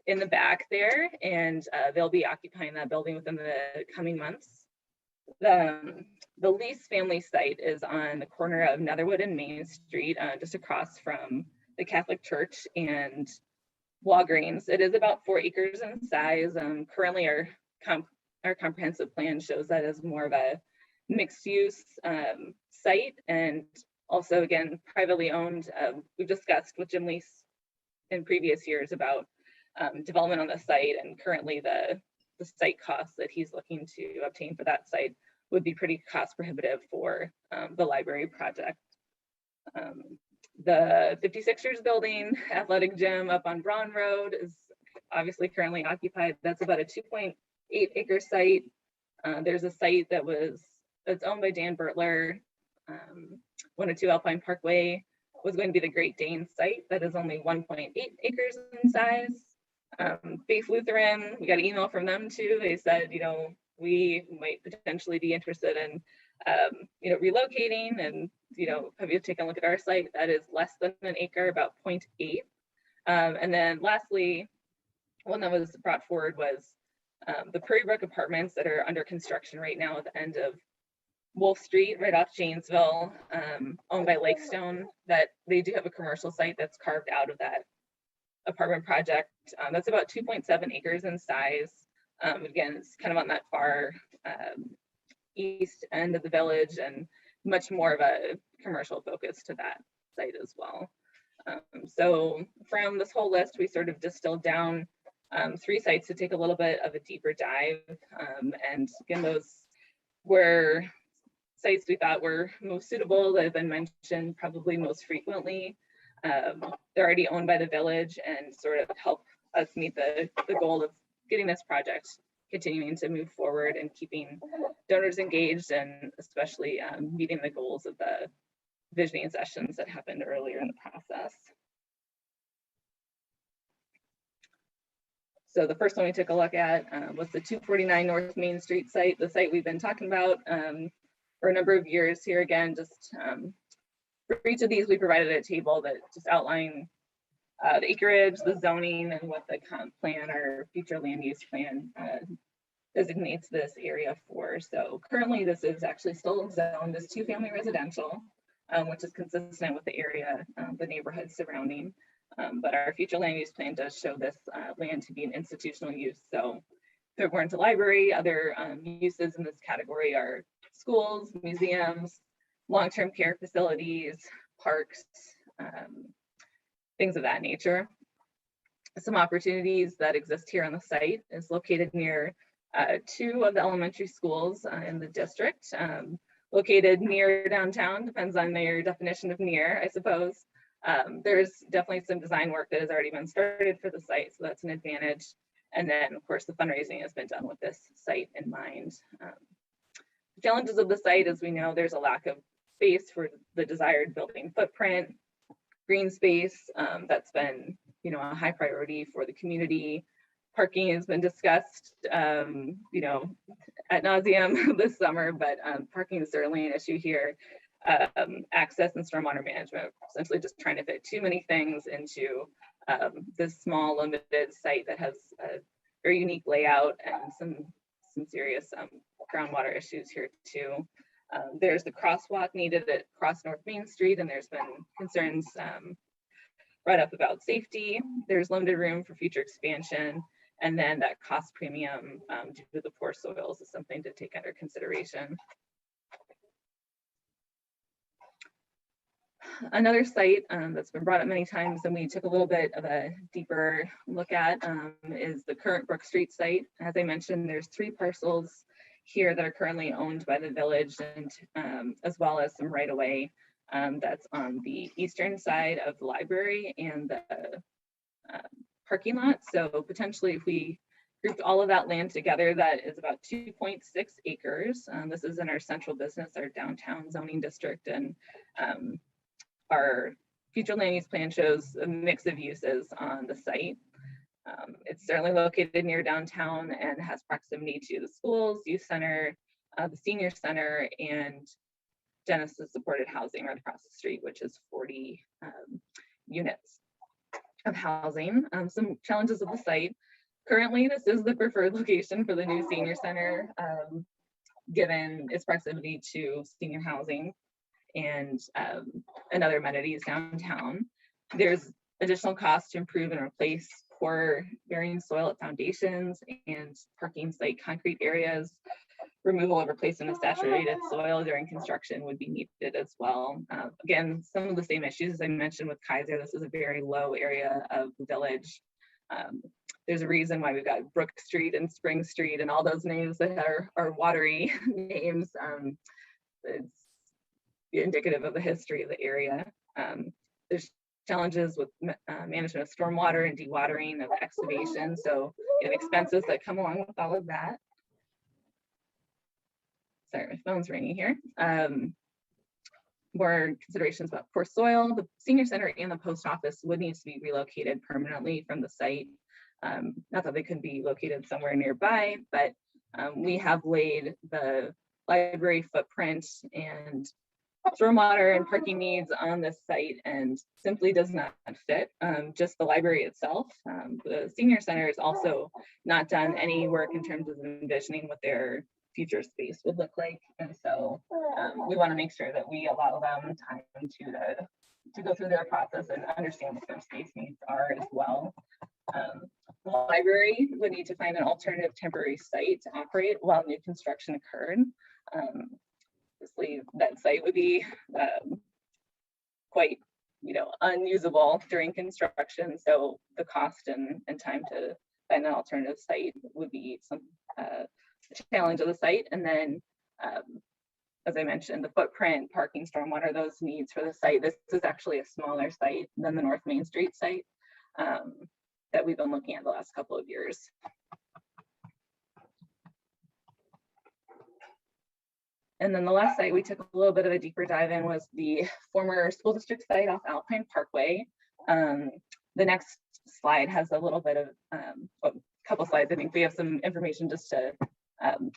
in the back there, and they'll be occupying that building within the coming months. The Lease family site is on the corner of Netherwood and Main Street, just across from the Catholic Church and Walgreens. It is about 4 acres in size. Currently, our comprehensive plan shows that as more of a mixed use site, and also, again, privately owned. We've discussed with Jim Lease in previous years about development on the site, and currently the site costs that he's looking to obtain for that site would be pretty cost prohibitive for the library project. The 56ers building, athletic gym up on Braun Road is obviously currently occupied. That's about a 2.8 acre site. There's a site that's owned by Dan Bertler. 102 Alpine Parkway was going to be the Great Dane site that is only 1.8 acres in size. Faith Lutheran, we got an email from them too. They said, we might potentially be interested in, relocating, and, have you taken a look at our site? That is less than an acre, about 0.8. And then lastly, one that was brought forward was the Prairie Brook Apartments that are under construction right now at the end of Wolf Street, right off Janesville, owned by Lakestone. That they do have a commercial site that's carved out of that apartment project. That's about 2.7 acres in size. Again, it's kind of on that far east end of the village, and much more of a commercial focus to that site as well. So from this whole list, we sort of distilled down 3 sites to take a little bit of a deeper dive. And again, those were sites we thought were most suitable, that have been mentioned probably most frequently. They're already owned by the village and sort of help us meet the goal of getting this project continuing to move forward and keeping donors engaged, and especially meeting the goals of the visioning sessions that happened earlier in the process. So the first one we took a look at was the 249 North Main Street site, the site we've been talking about for a number of years. Here again, just for each of these, we provided a table that just outlined the acreage, the zoning, and what the comp plan or future land use plan designates this area for. So currently this is actually still zoned as 2-family residential, which is consistent with the area, the neighborhood surrounding. But our future land use plan does show this land to be an institutional use. So if it weren't a library, other uses in this category are schools, museums, long-term care facilities, parks, things of that nature. Some opportunities that exist here on the site is located near 2 of the elementary schools in the district, located near downtown, depends on your definition of near, I suppose. There's definitely some design work that has already been started for the site, so that's an advantage. And then, of course, the fundraising has been done with this site in mind. The challenges of the site, as we know, there's a lack of space for the desired building footprint, green space, that's been, a high priority for the community. Parking has been discussed, ad nauseum this summer, but parking is certainly an issue here. Access and stormwater management, essentially just trying to fit too many things into this small limited site that has a very unique layout and some serious groundwater issues here too. There's the crosswalk needed across North Main Street, and there's been concerns brought up about safety. There's limited room for future expansion, and then that cost premium due to the poor soils is something to take under consideration. Another site that's been brought up many times and we took a little bit of a deeper look at is the current Brook Street site. As I mentioned, there's 3 parcels here that are currently owned by the village, and as well as some right-of-way that's on the eastern side of the library and the parking lot. So potentially if we grouped all of that land together, that is about 2.6 acres. This is in our central business, our downtown zoning district, and our future land use plan shows a mix of uses on the site. It's certainly located near downtown and has proximity to the schools, youth center, the senior center, and Genesis supported housing right across the street, which is 40 units of housing. Some challenges of the site. Currently, this is the preferred location for the new senior center, given its proximity to senior housing and other amenities downtown. There's additional costs to improve and replace poor bearing soil at foundations and parking site concrete areas. Removal of replacement of saturated soil during construction would be needed as well. Again, some of the same issues as I mentioned with Kaiser. This is a very low area of the village. There's a reason why we've got Brook Street and Spring Street and all those names that are watery names. It's indicative of the history of the area. There's challenges with management of stormwater and dewatering of excavation. So expenses that come along with all of that. Sorry, my phone's ringing here. More considerations about poor soil. The senior center and the post office would need to be relocated permanently from the site. Not that they could be located somewhere nearby, but we have laid the library footprint and stormwater and parking needs on this site and simply does not fit just the library itself. The senior center has also not done any work in terms of envisioning what their future space would look like. And so we want to make sure that we allow them time to go through their process and understand what their space needs are as well. The library would need to find an alternative temporary site to operate while new construction occurred. Obviously, that site would be quite, unusable during construction. So the cost and time to find an alternative site would be some challenge of the site. And then, as I mentioned, the footprint, parking, stormwater, those needs for the site. This is actually a smaller site than the North Main Street site that we've been looking at the last couple of years. And then the last site we took a little bit of a deeper dive in was the former school district site off Alpine Parkway. The next slide has a little bit of a couple slides. I think we have some information just to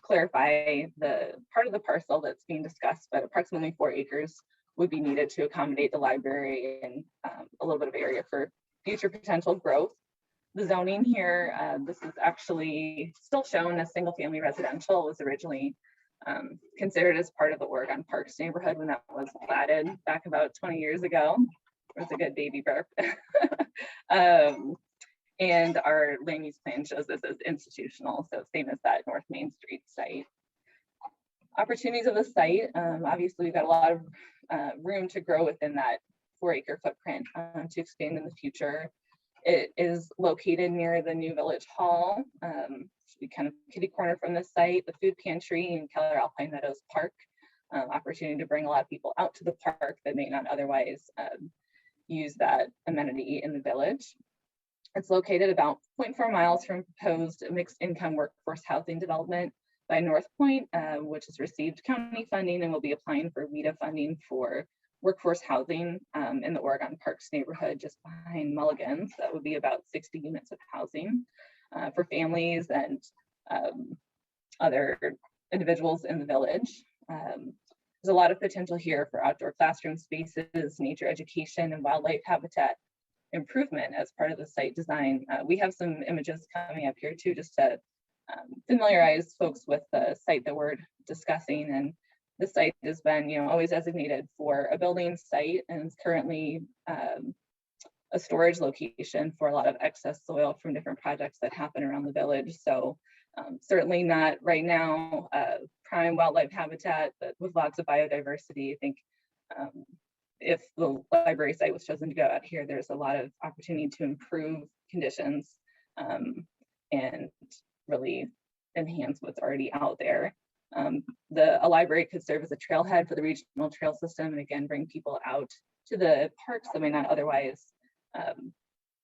clarify the part of the parcel that's being discussed, but approximately 4 acres would be needed to accommodate the library and a little bit of area for future potential growth. The zoning here, this is actually still shown as single family residential. It was originally considered as part of the Oregon Parks neighborhood when that was platted back about 20 years ago. It was a good baby burp. And our land use plan shows this as institutional, so same as that North Main Street site. Opportunities of the site, obviously we've got a lot of room to grow within that 4-acre footprint to expand in the future. It is located near the new Village Hall, should be kind of kitty corner from the site, the food pantry, and Keller Alpine Meadows Park. Opportunity to bring a lot of people out to the park that may not otherwise use that amenity in the village. It's located about 0.4 miles from proposed mixed income workforce housing development by North Point, which has received county funding and will be applying for WIDA funding for workforce housing in the Oregon Parks neighborhood just behind Mulligan's. That would be about 60 units of housing for families and other individuals in the village. There's a lot of potential here for outdoor classroom spaces, nature education, and wildlife habitat improvement as part of the site design. We have some images coming up here too, just to familiarize folks with the site that we're discussing. And the site has been, always designated for a building site and is currently a storage location for a lot of excess soil from different projects that happen around the village. So certainly not right now prime wildlife habitat, but with lots of biodiversity. I think if the library site was chosen to go out here, there's a lot of opportunity to improve conditions and really enhance what's already out there. A library could serve as a trailhead for the regional trail system, and again, bring people out to the parks that may not otherwise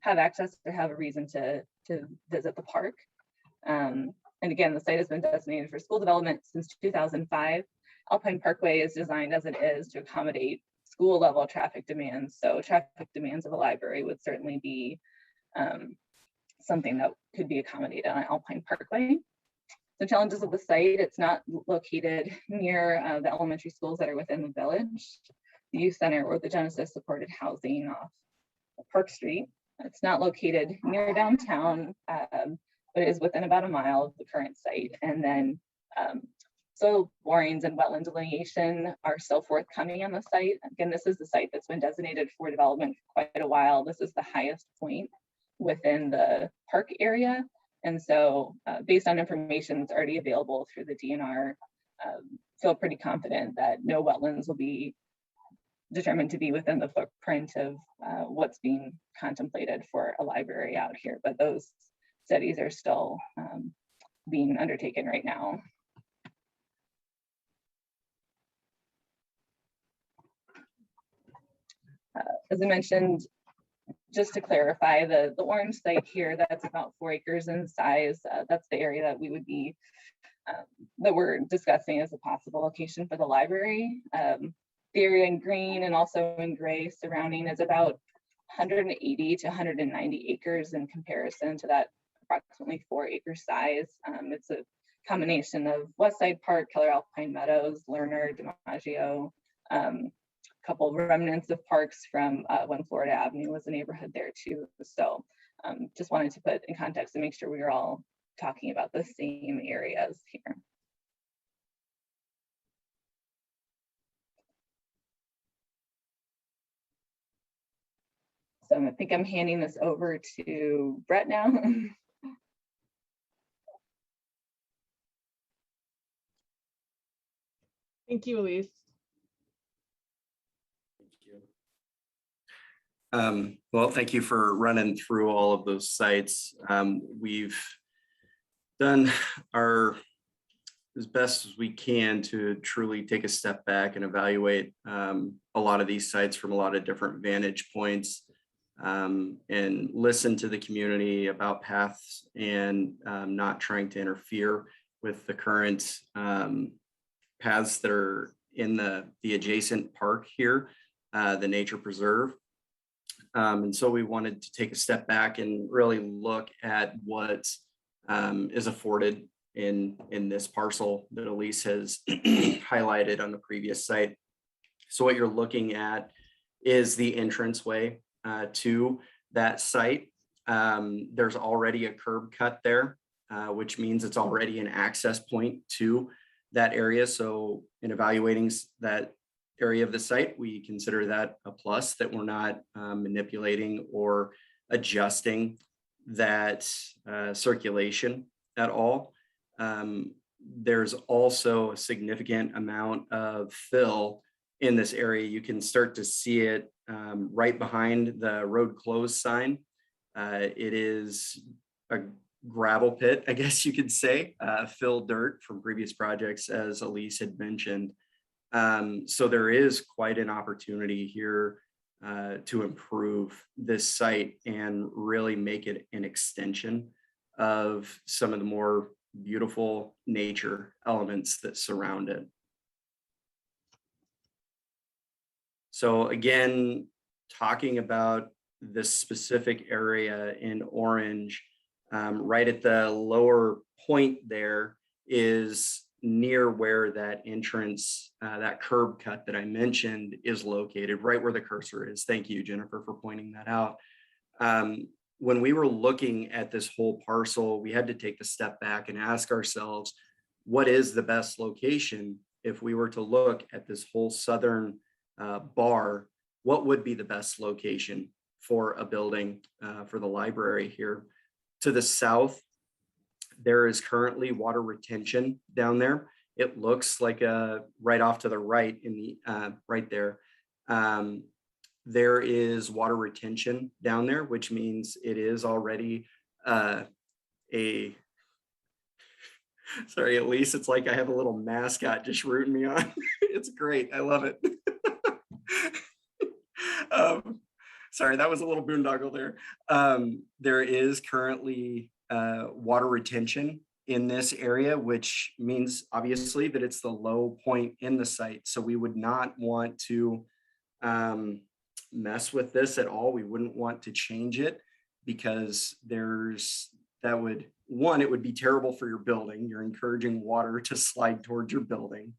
have access or have a reason to visit the park. And again, the site has been designated for school development since 2005. Alpine Parkway is designed as it is to accommodate school level traffic demands. So traffic demands of a library would certainly be something that could be accommodated on Alpine Parkway. The challenges of the site, it's not located near the elementary schools that are within the village, the youth center, or the Genesis supported housing off Park Street. It's not located near downtown, but it is within about a mile of the current site. And then soil borings and wetland delineation are still forthcoming on the site. Again, this is the site that's been designated for development for quite a while. This is the highest point within the park area. And so based on information that's already available through the DNR, feel pretty confident that no wetlands will be determined to be within the footprint of what's being contemplated for a library out here. But those studies are still being undertaken right now. As I mentioned, just to clarify, the orange site here, that's about 4 acres in size. That's the area that we would be, that we're discussing as a possible location for the library. The area in green and also in gray surrounding is about 180 to 190 acres in comparison to that approximately 4 acre size. It's a combination of Westside Park, Keller Alpine Meadows, Lerner, DiMaggio, couple of remnants of parks from when Florida Avenue was a neighborhood there too. So just wanted to put in context and make sure we were all talking about the same areas here. So I think I'm handing this over to Brett now. Thank you, Elise. Well, thank you for running through all of those sites. We've done our as best as we can to truly take a step back and evaluate a lot of these sites from a lot of different vantage points, and listen to the community about paths and not trying to interfere with the current paths that are in the adjacent park here, the nature preserve. And so we wanted to take a step back and really look at what is afforded in this parcel that Elise has highlighted on the previous site. So what you're looking at is the entranceway to that site. There's already a curb cut there, which means it's already an access point to that area. So in evaluating that area of the site, we consider that a plus, that we're not manipulating or adjusting that circulation at all. There's also a significant amount of fill in this area. You can start to see it right behind the road closed sign. It is a gravel pit, I guess you could say, filled dirt from previous projects, as Elise had mentioned. So there is quite an opportunity here to improve this site and really make it an extension of some of the more beautiful nature elements that surround it. So again, talking about this specific area in orange, right at the lower point there is near where that entrance, that curb cut that I mentioned is located, right where the cursor is. Thank you, Jennifer, for pointing that out. When we were looking at this whole parcel, we had to take a step back and ask ourselves, what is the best location if we were to look at this whole southern bar? What would be the best location for a building for the library here? To the south, there is currently water retention down there. It looks like right off to the right in the right there. There is water retention down there, which means it is already sorry, Elise, it's like I have a little mascot just rooting me on. It's great. I love it. Sorry, that was a little boondoggle there. There is currently water retention in this area, which means obviously that it's the low point in the site. So we would not want to mess with this at all. We wouldn't want to change it because it would be terrible for your building. You're encouraging water to slide towards your building.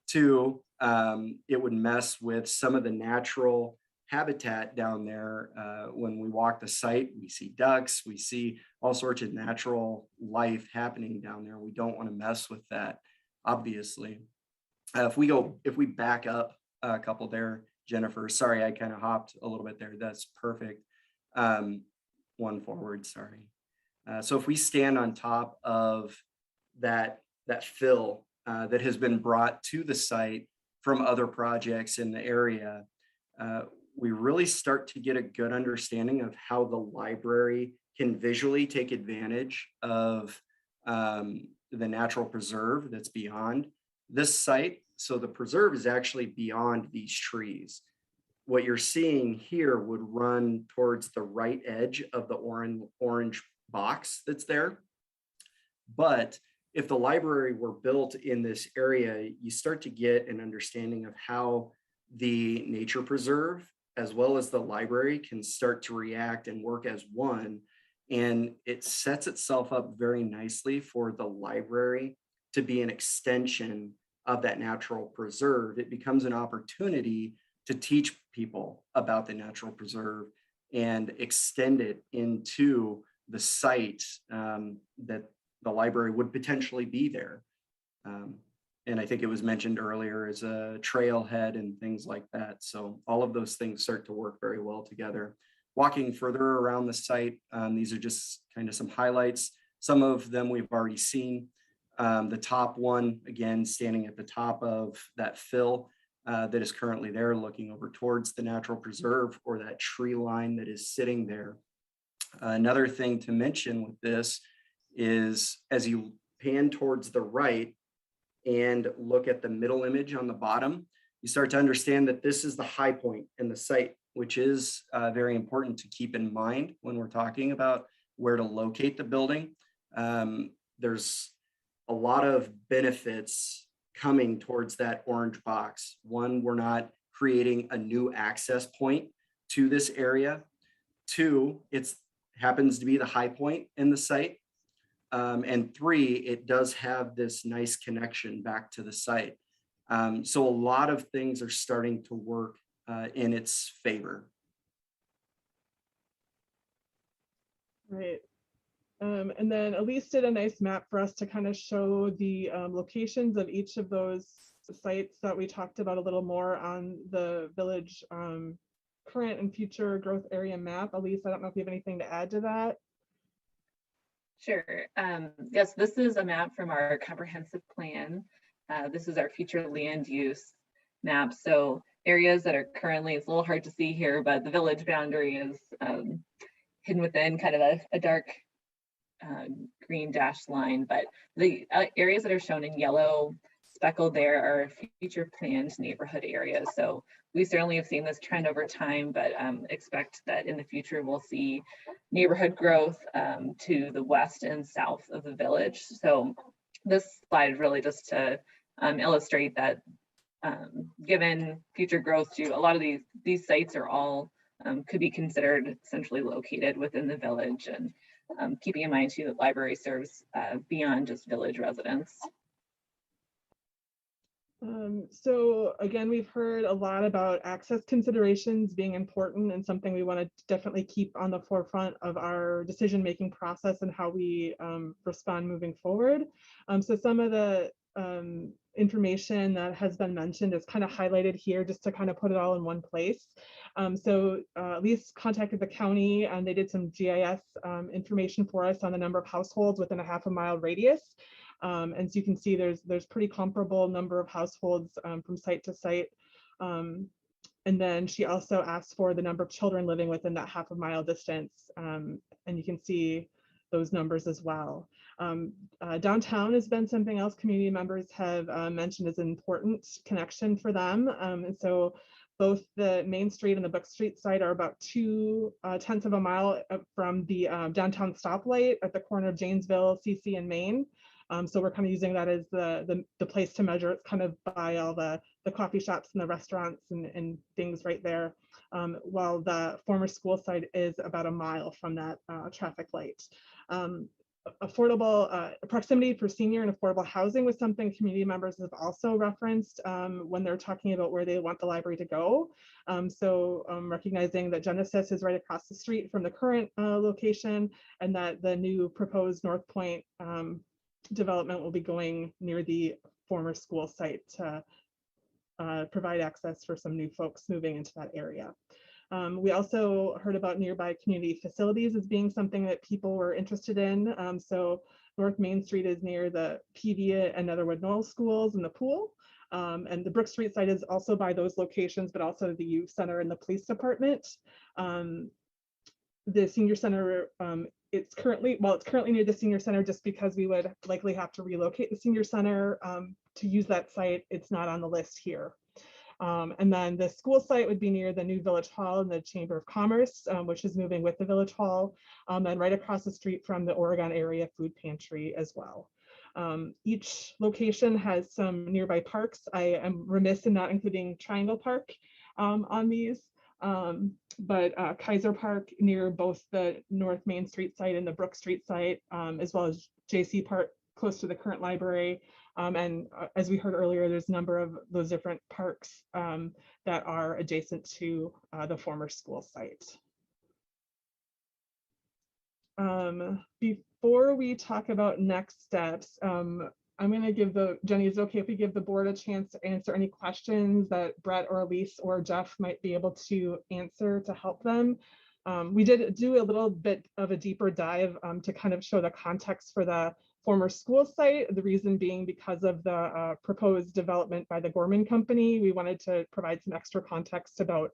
Two, it would mess with some of the natural habitat down there. When we walk the site, we see ducks, we see all sorts of natural life happening down there. We don't want to mess with that, obviously. If we back up a couple there, Jennifer, sorry, I kind of hopped a little bit there. That's perfect. One forward, sorry. So if we stand on top of that fill that has been brought to the site from other projects in the area, we really start to get a good understanding of how the library can visually take advantage of the natural preserve that's beyond this site. So the preserve is actually beyond these trees. what you're seeing here would run towards the right edge of the orange box that's there. But if the library were built in this area, you start to get an understanding of how the nature preserve as well as the library can start to react and work as one. And it sets itself up very nicely for the library to be an extension of that natural preserve. It becomes an opportunity to teach people about the natural preserve and extend it into the site that the library would potentially be there. And I think it was mentioned earlier as a trailhead and things like that. So all of those things start to work very well together. Walking further around the site, these are just kind of some highlights. Some of them we've already seen. The top one, again, standing at the top of that fill that is currently there, looking over towards the natural preserve or that tree line that is sitting there. Another thing to mention with this is as you pan towards the right and look at the middle image on the bottom, you start to understand that this is the high point in the site, which is very important to keep in mind when we're talking about where to locate the building. There's a lot of benefits coming towards that orange box. One, we're not creating a new access point to this area. Two, it happens to be the high point in the site. And three, it does have this nice connection back to the site. So a lot of things are starting to work in its favor. Right. And then Elise did a nice map for us to kind of show the locations of each of those sites that we talked about a little more on the village current and future growth area map. Elise, I don't know if you have anything to add to that. Sure. Yes, this is a map from our comprehensive plan. This is our future land use map. So areas that are currently, it's a little hard to see here, but the village boundary is hidden within kind of a dark green dashed line. But the areas that are shown in yellow speckled there are future planned neighborhood areas. So we certainly have seen this trend over time, but expect that in the future we'll see neighborhood growth to the west and south of the village. So this slide is really just to illustrate that given future growth to a lot of these sites are all could be considered centrally located within the village, and keeping in mind too that library serves beyond just village residents. So again, we've heard a lot about access considerations being important and something we want to definitely keep on the forefront of our decision-making process and how we respond moving forward. So some of the information that has been mentioned is kind of highlighted here just to kind of put it all in one place. So Elise contacted the county and they did some GIS information for us on the number of households within a half-a-mile radius. And so you can see there's pretty comparable number of households from site to site. And then she also asked for the number of children living within that half-a-mile distance. And you can see those numbers as well. Downtown has been something else community members have mentioned as an important connection for them. And so both the Main Street and the Brook Street side are about 2/10 of a mile from the downtown stoplight at the corner of Janesville, CC, and Main. So we're kind of using that as the place to measure. It's kind of by all the coffee shops and the restaurants and things right there, while the former school site is about a mile from that traffic light. Affordable proximity for senior and affordable housing was something community members have also referenced when they're talking about where they want the library to go. So recognizing that Genesis is right across the street from the current location, and that the new proposed North Point development will be going near the former school site to provide access for some new folks moving into that area. We also heard about nearby community facilities as being something that people were interested in. So North Main Street is near the PV and Netherwood Knoll schools and the pool. And the Brook Street site is also by those locations, but also the youth center and the police department. The senior center, it's currently near the senior center just because we would likely have to relocate the senior center to use that site. It's not on the list here. And then the school site would be near the new Village Hall and the Chamber of Commerce, which is moving with the Village Hall, and right across the street from the Oregon Area Food Pantry as well. Each location has some nearby parks. I am remiss in not including Triangle Park on these, but Kaiser Park near both the North Main Street site and the Brook Street site, as well as JC Park close to the current library. And as we heard earlier, there's a number of those different parks that are adjacent to the former school site. Before we talk about next steps, I'm going to give Jenny, is it okay if we give the board a chance to answer any questions that Brett or Elise or Jeff might be able to answer to help them? We did do a little bit of a deeper dive to kind of show the context for the former school site. The reason being because of the proposed development by the Gorman Company. We wanted to provide some extra context about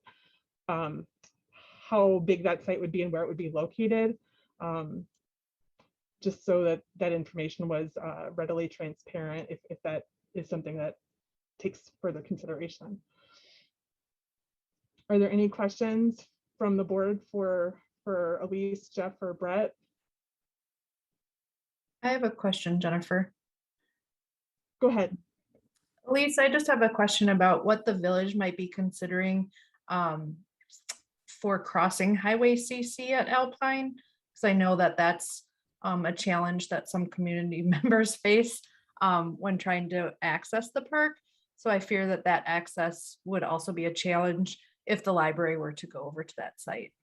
how big that site would be and where it would be located, just so that that information was readily transparent if that is something that takes further consideration. Are there any questions from the board for Elise, Jeff, or Brett? I have a question, Jennifer. Go ahead. Elise, I just have a question about what the village might be considering for crossing Highway CC at Alpine, because I know that that's a challenge that some community members face when trying to access the park. So I fear that that access would also be a challenge if the library were to go over to that site.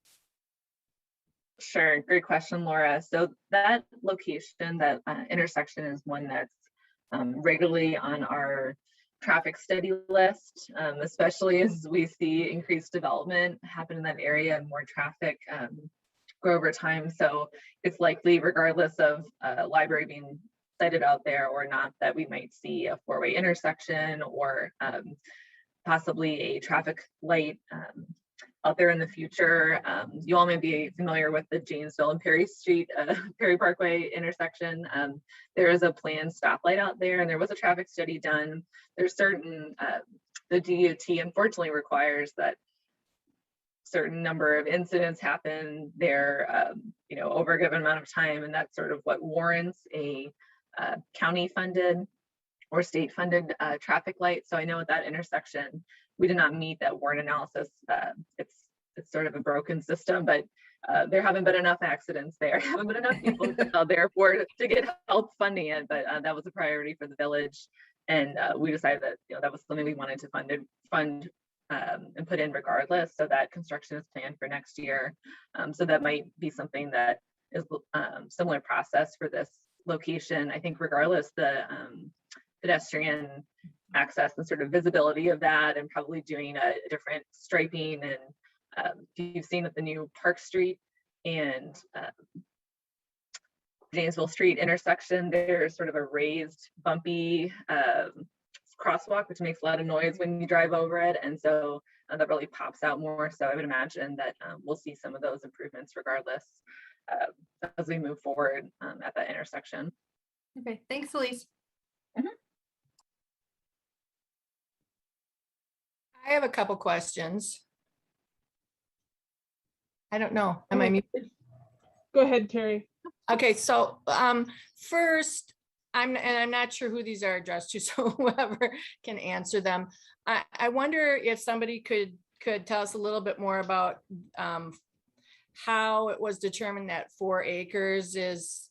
Sure, great question, Laura. So that location, that intersection is one that's regularly on our traffic study list, especially as we see increased development happen in that area and more traffic grow over time. So it's likely, regardless of library being sited out there or not, that we might see a four-way intersection or possibly a traffic light out there in the future. You all may be familiar with the Janesville and Perry Street, Perry Parkway intersection. There is a planned stoplight out there, and there was a traffic study done. There's certain, the DOT unfortunately requires that certain number of incidents happen there, you know, over a given amount of time, and that's sort of what warrants a county-funded or state-funded traffic light. So I know at that intersection, we did not meet that warrant analysis. It's sort of a broken system, but there haven't been enough accidents there. Haven't been enough people out there to get help funding it, but that was a priority for the village. And we decided that, you know, that was something we wanted to fund and put in regardless. So that construction is planned for next year. So that might be something that is similar process for this location. I think regardless, the pedestrian access and sort of visibility of that, and probably doing a different striping. And you've seen at the new Park Street and Janesville Street intersection, there's sort of a raised, bumpy crosswalk, which makes a lot of noise when you drive over it. And so that really pops out more. So I would imagine that we'll see some of those improvements regardless as we move forward at that intersection. Okay, thanks, Elise. I have a couple questions. I don't know. Am I muted? Go ahead, Terry. Okay, so first, I'm not sure who these are addressed to, so whoever can answer them. I wonder if somebody could tell us a little bit more about how it was determined that 4 acres is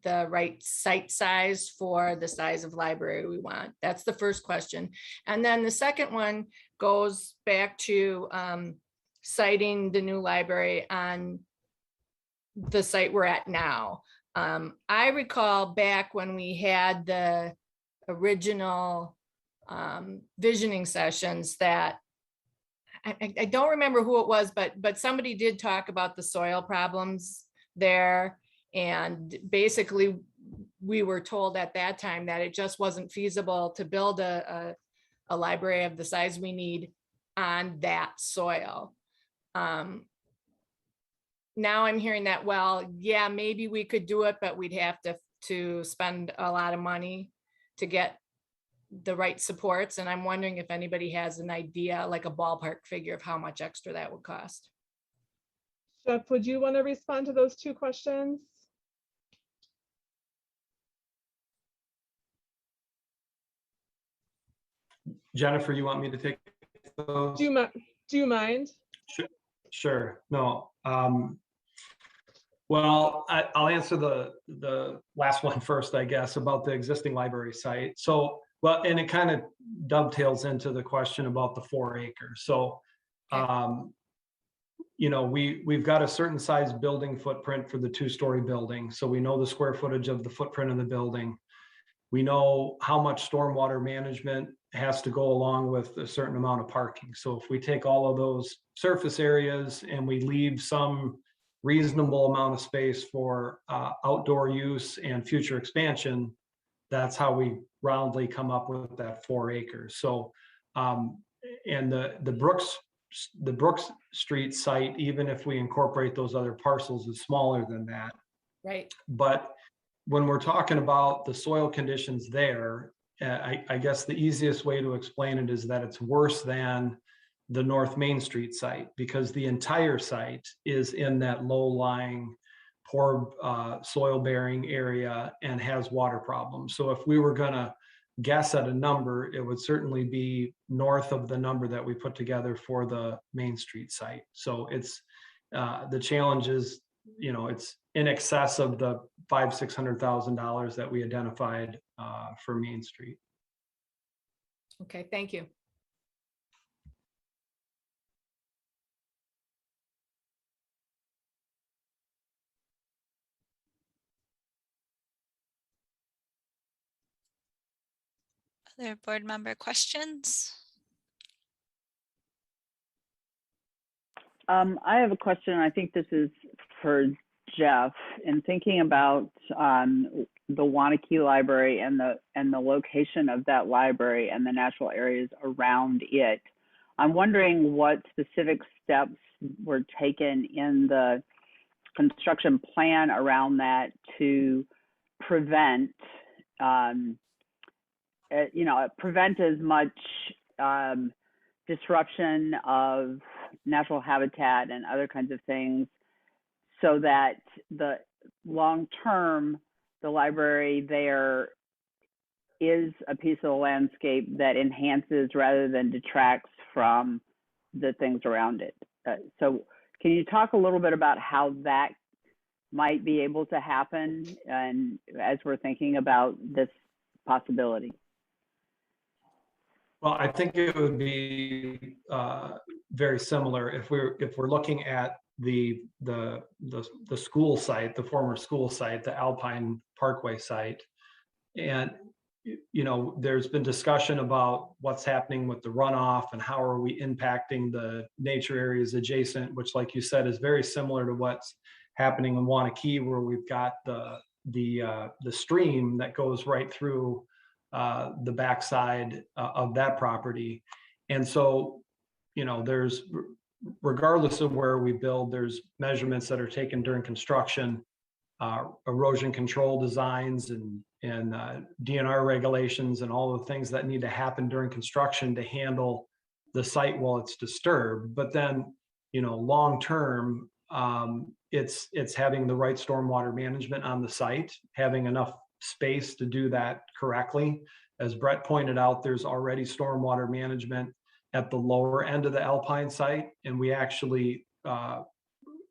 the right site size for the size of library we want. That's the first question. And then the second one goes back to citing the new library on the site we're at now. I recall back when we had the original visioning sessions that I don't remember who it was, but somebody did talk about the soil problems there. And basically we were told at that time that it just wasn't feasible to build a library of the size we need on that soil. Now I'm hearing that, well, yeah, maybe we could do it, but we'd have to spend a lot of money to get the right supports. And I'm wondering if anybody has an idea, like a ballpark figure of how much extra that would cost. Jeff, would you want to respond to those two questions? Jennifer, you want me to take those? Do you mind? Sure. No. Well, I'll answer the last one first, I guess, about the existing library site. So, well, and it kind of dovetails into the question about the 4 acres. So, you know, we've got a certain size building footprint for the 2-story building. So we know the square footage of the footprint of the building. We know how much stormwater management has to go along with a certain amount of parking. So if we take all of those surface areas and we leave some reasonable amount of space for outdoor use and future expansion, that's how we roundly come up with that 4 acres. So, and the Brooks Street site, even if we incorporate those other parcels, is smaller than that. Right. But when we're talking about the soil conditions there, I guess the easiest way to explain it is that it's worse than the North Main Street site, because the entire site is in that low-lying, poor soil-bearing area and has water problems. So if we were going to guess at a number, it would certainly be north of the number that we put together for the Main Street site. So it's the challenge is, you know, it's in excess of the $500,000-$600,000 that we identified for Main Street. Okay, thank you. Other board member questions? I have a question. I think this is for Jeff. In thinking about the Wanakee Library and the location of that library and the natural areas around it, I'm wondering what specific steps were taken in the construction plan around that to prevent, prevent as much disruption of natural habitat and other kinds of things, so that the long term, the library there is a piece of the landscape that enhances rather than detracts from the things around it. So can you talk a little bit about how that might be able to happen, and as we're thinking about this possibility? Well, I think it would be very similar if we're looking at the school site, the former school site, the Alpine Parkway site. And, you know, there's been discussion about what's happening with the runoff and how are we impacting the nature areas adjacent, which, like you said, is very similar to what's happening in Wanakee, where we've got the stream that goes right through the backside of that property. And so, you know, there's, regardless of where we build, there's measurements that are taken during construction, erosion control designs and DNR regulations and all the things that need to happen during construction to handle the site while it's disturbed. But then, you know, long term, it's having the right stormwater management on the site, having enough space to do that correctly. As Brett pointed out, there's already stormwater management at the lower end of the Alpine site, and we actually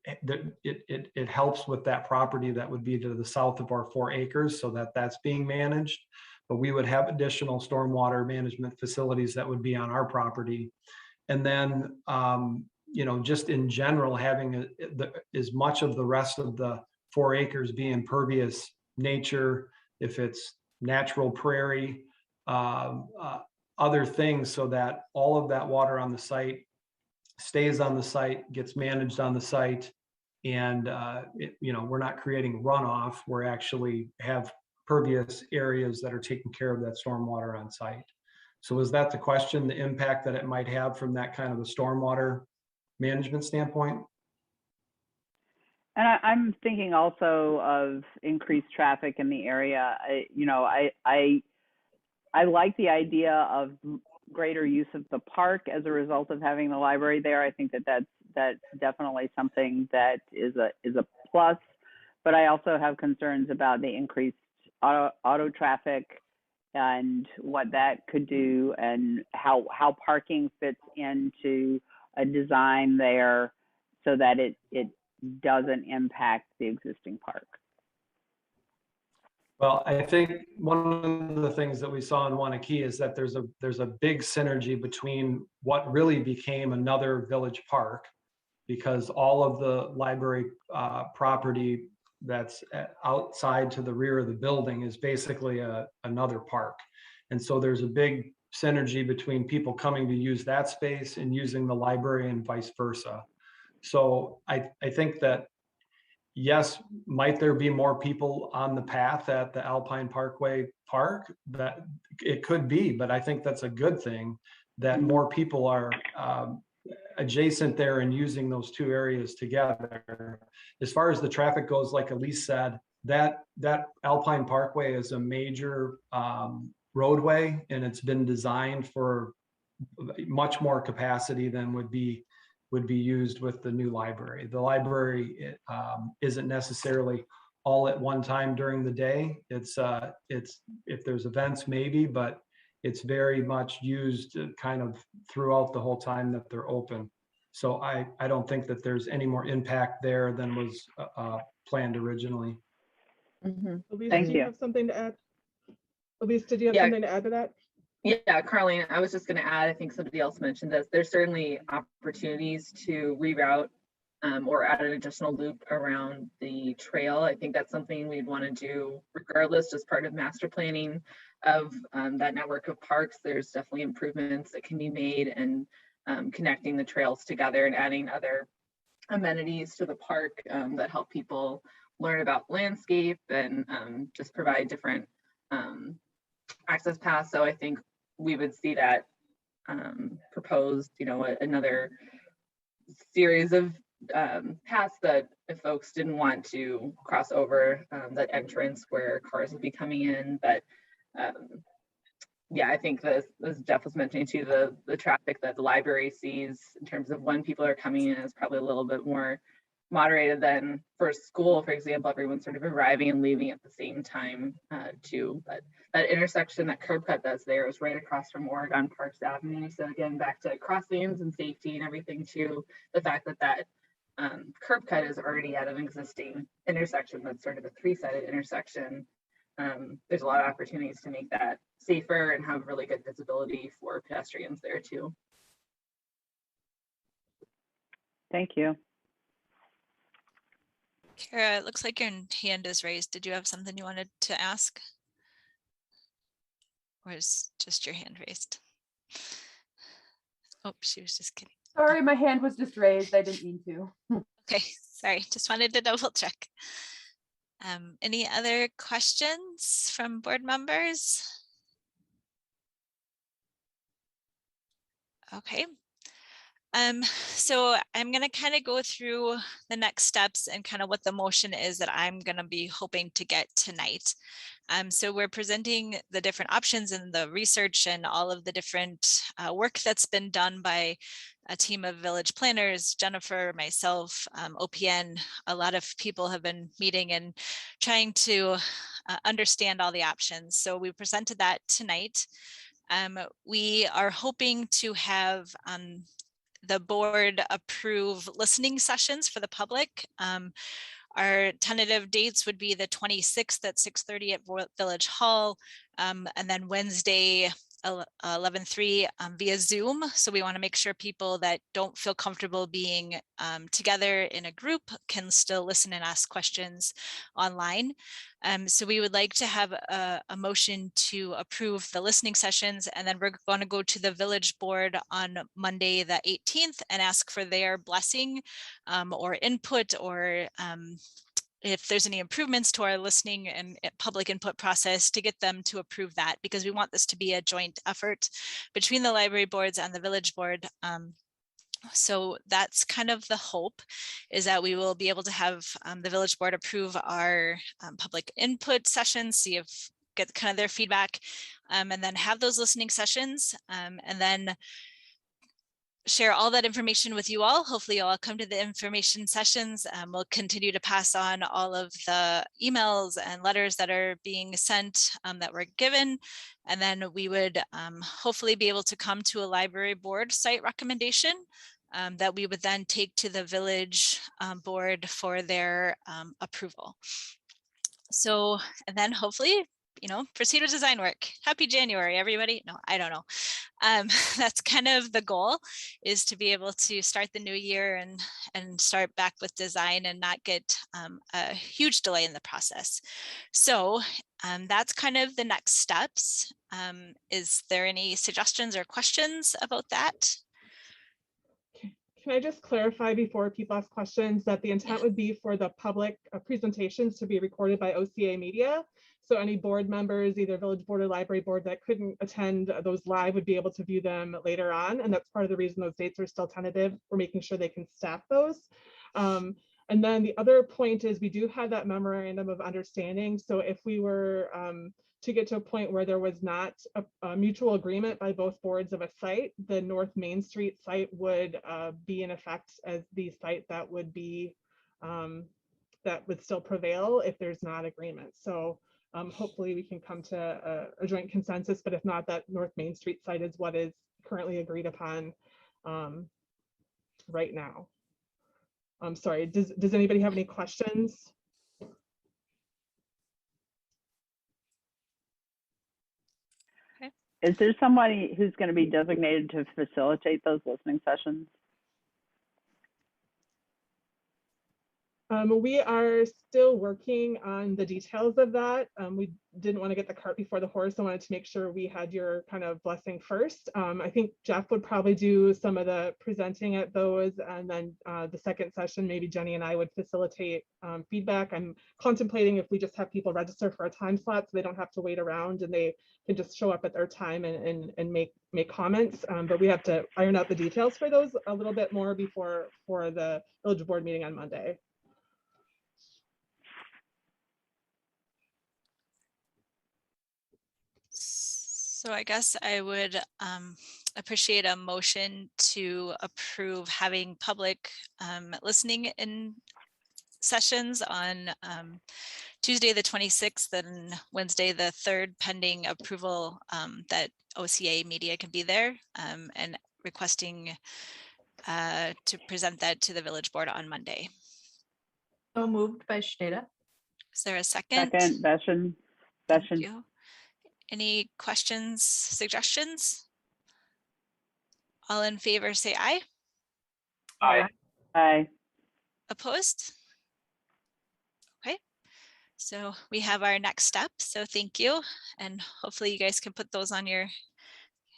it helps with that property that would be to the south of our 4 acres, so that's being managed. But we would have additional stormwater management facilities that would be on our property. And then you know, just in general, having as much of the rest of the 4 acres be impervious nature, if it's natural prairie, other things, so that all of that water on the site stays on the site, gets managed on the site, and you know, we're not creating runoff. We're actually have pervious areas that are taking care of that stormwater on site. So is that the question, the impact that it might have from that kind of a stormwater management standpoint? And I'm thinking also of increased traffic in the area. I like the idea of greater use of the park as a result of having the library there. I think that that's definitely something that is a plus. But I also have concerns about the increased auto traffic and what that could do, and how parking fits into a design there so that it doesn't impact the existing park. Well, I think one of the things that we saw in Wanakee is that there's a big synergy between what really became another village park, because all of the library property that's outside to the rear of the building is basically another park. And so there's a big synergy between people coming to use that space and using the library and vice versa. So I think that, yes, might there be more people on the path at the Alpine Parkway Park? That it could be, but I think that's a good thing that more people are adjacent there and using those two areas together. As far as the traffic goes, like Elise said, that Alpine Parkway is a major roadway, and it's been designed for much more capacity than would be used with the new library. The library isn't necessarily all at one time during the day. It's if there's events maybe, but it's very much used kind of throughout the whole time that they're open. So I don't think that there's any more impact there than was planned originally. Elise, Thank do you you. have something to add? Elise, did you have Yeah. something to add to that? Yeah, Carleen, I was just going to add, I think somebody else mentioned this, there's certainly opportunities to reroute or add an additional loop around the trail. I think that's something we'd want to do regardless, just part of master planning of that network of parks. There's definitely improvements that can be made, and connecting the trails together and adding other amenities to the park that help people learn about landscape and just provide different access paths. So I think we would see that proposed, another series of paths that if folks didn't want to cross over that entrance where cars would be coming in. But yeah, I think as Jeff was mentioning too, the traffic that the library sees in terms of when people are coming in is probably a little bit more moderated than for school, for example. Everyone's sort of arriving and leaving at the same time too. But that intersection, that curb cut that's there is right across from Oregon Parks Avenue. So again, back to crossings and safety and everything too, the fact that curb cut is already at an existing intersection that's sort of a three-sided intersection. There's a lot of opportunities to make that safer and have really good visibility for pedestrians there too. Thank you. Kara, it looks like your hand is raised. Did you have something you wanted to ask? Or is just your hand raised? Oh, she was just kidding. Sorry, my hand was just raised. I didn't mean to. Okay, sorry, just wanted to double check. Any other questions from board members? Okay. So I'm going to kind of go through the next steps and kind of what the motion is that I'm going to be hoping to get tonight. So we're presenting the different options and the research and all of the different work that's been done by a team of village planners, Jennifer, myself, OPN. A lot of people have been meeting and trying to understand all the options. So we presented that tonight. We are hoping to have the board approve listening sessions for the public. Our tentative dates would be the 26th at 6:30 at Village Hall, and then Wednesday 11/3 via Zoom. So we want to make sure people that don't feel comfortable being together in a group can still listen and ask questions online. So we would like to have a motion to approve the listening sessions, and then we're going to go to the village board on Monday the 18th and ask for their blessing or input, or if there's any improvements to our listening and public input process, to get them to approve that, because we want this to be a joint effort between the library boards and the village board. So that's kind of the hope, is that we will be able to have the village board approve our public input sessions, see if get kind of their feedback, and then have those listening sessions, and then share all that information with you all. Hopefully you'll all come to the information sessions. We'll continue to pass on all of the emails and letters that are being sent that were given. And then we would hopefully be able to come to a library board site recommendation that we would then take to the village board for their approval. So, and then hopefully, you know, proceed with design work. Happy January, everybody. No, I don't know. That's kind of the goal, is to be able to start the new year and start back with design and not get a huge delay in the process. So that's kind of the next steps. Is there any suggestions or questions about that? Can I just clarify before people ask questions that the intent would be for the public presentations to be recorded by OCA Media? So any board members, either village board or library board, that couldn't attend those live would be able to view them later on. And that's part of the reason those dates are still tentative. We're making sure they can staff those. And then the other point is we do have that memorandum of understanding. So if we were to get to a point where there was not a mutual agreement by both boards of a site, the North Main Street site would be in effect as the site that would be, that would still prevail if there's not agreement. So hopefully we can come to a joint consensus, but if not, that North Main Street site is what is currently agreed upon right now. I'm sorry, does anybody have any questions? Is there somebody who's going to be designated to facilitate those listening sessions? We are still working on the details of that. We didn't want to get the cart before the horse. I wanted to make sure we had your kind of blessing first. I think Jeff would probably do some of the presenting at those, and then the second session, maybe Jenny and I would facilitate feedback. I'm contemplating if we just have people register for a time slot so they don't have to wait around and they can just show up at their time and make comments. But we have to iron out the details for those a little bit more before for the village board meeting on Monday. So I guess I would appreciate a motion to approve having public listening in sessions on Tuesday the 26th and Wednesday the 3rd, pending approval that OCA Media can be there, and requesting to present that to the village board on Monday. So moved by Shneda. Is there a second? Second, Beshon. Thank you. Any questions, suggestions? All in favor, say aye. Aye. Aye. Opposed? Okay, so we have our next step. So thank you. And hopefully you guys can put those on your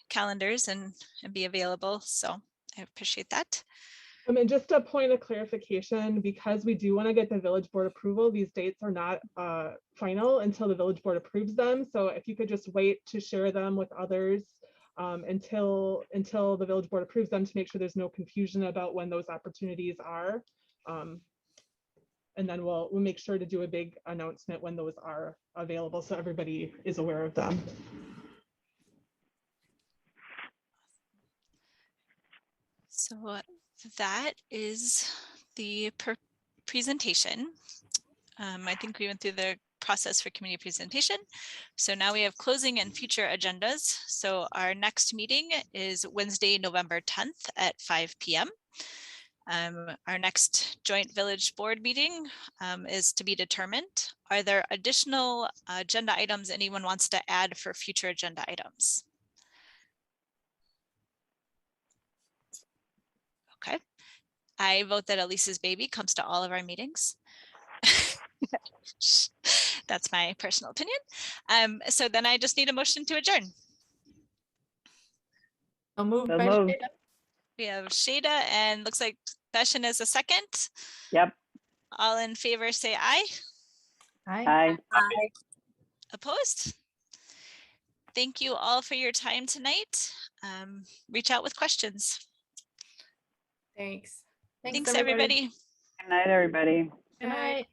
calendars and be available. So I appreciate that. And just a point of clarification, because we do want to get the village board approval, these dates are not final until the village board approves them. So if you could just wait to share them with others until the village board approves them, to make sure there's no confusion about when those opportunities are. And then we'll make sure to do a big announcement when those are available so everybody is aware of them. So that is the presentation. I think we went through the process for community presentation. So now we have closing and future agendas. So our next meeting is Wednesday, November 10th at 5 p.m. Our next joint village board meeting is to be determined. Are there additional agenda items anyone wants to add for future agenda items? Okay, I vote that Elise's baby comes to all of our meetings. That's my personal opinion. So then I just need a motion to adjourn. I'll move So by moved. Shneda. We have Shada and looks like Beshon is a second. Yep. All in favor say aye. Aye. Opposed? Thank you all for your time tonight. Reach out with questions. Thanks. Thanks everybody. Good night, everybody. Good night.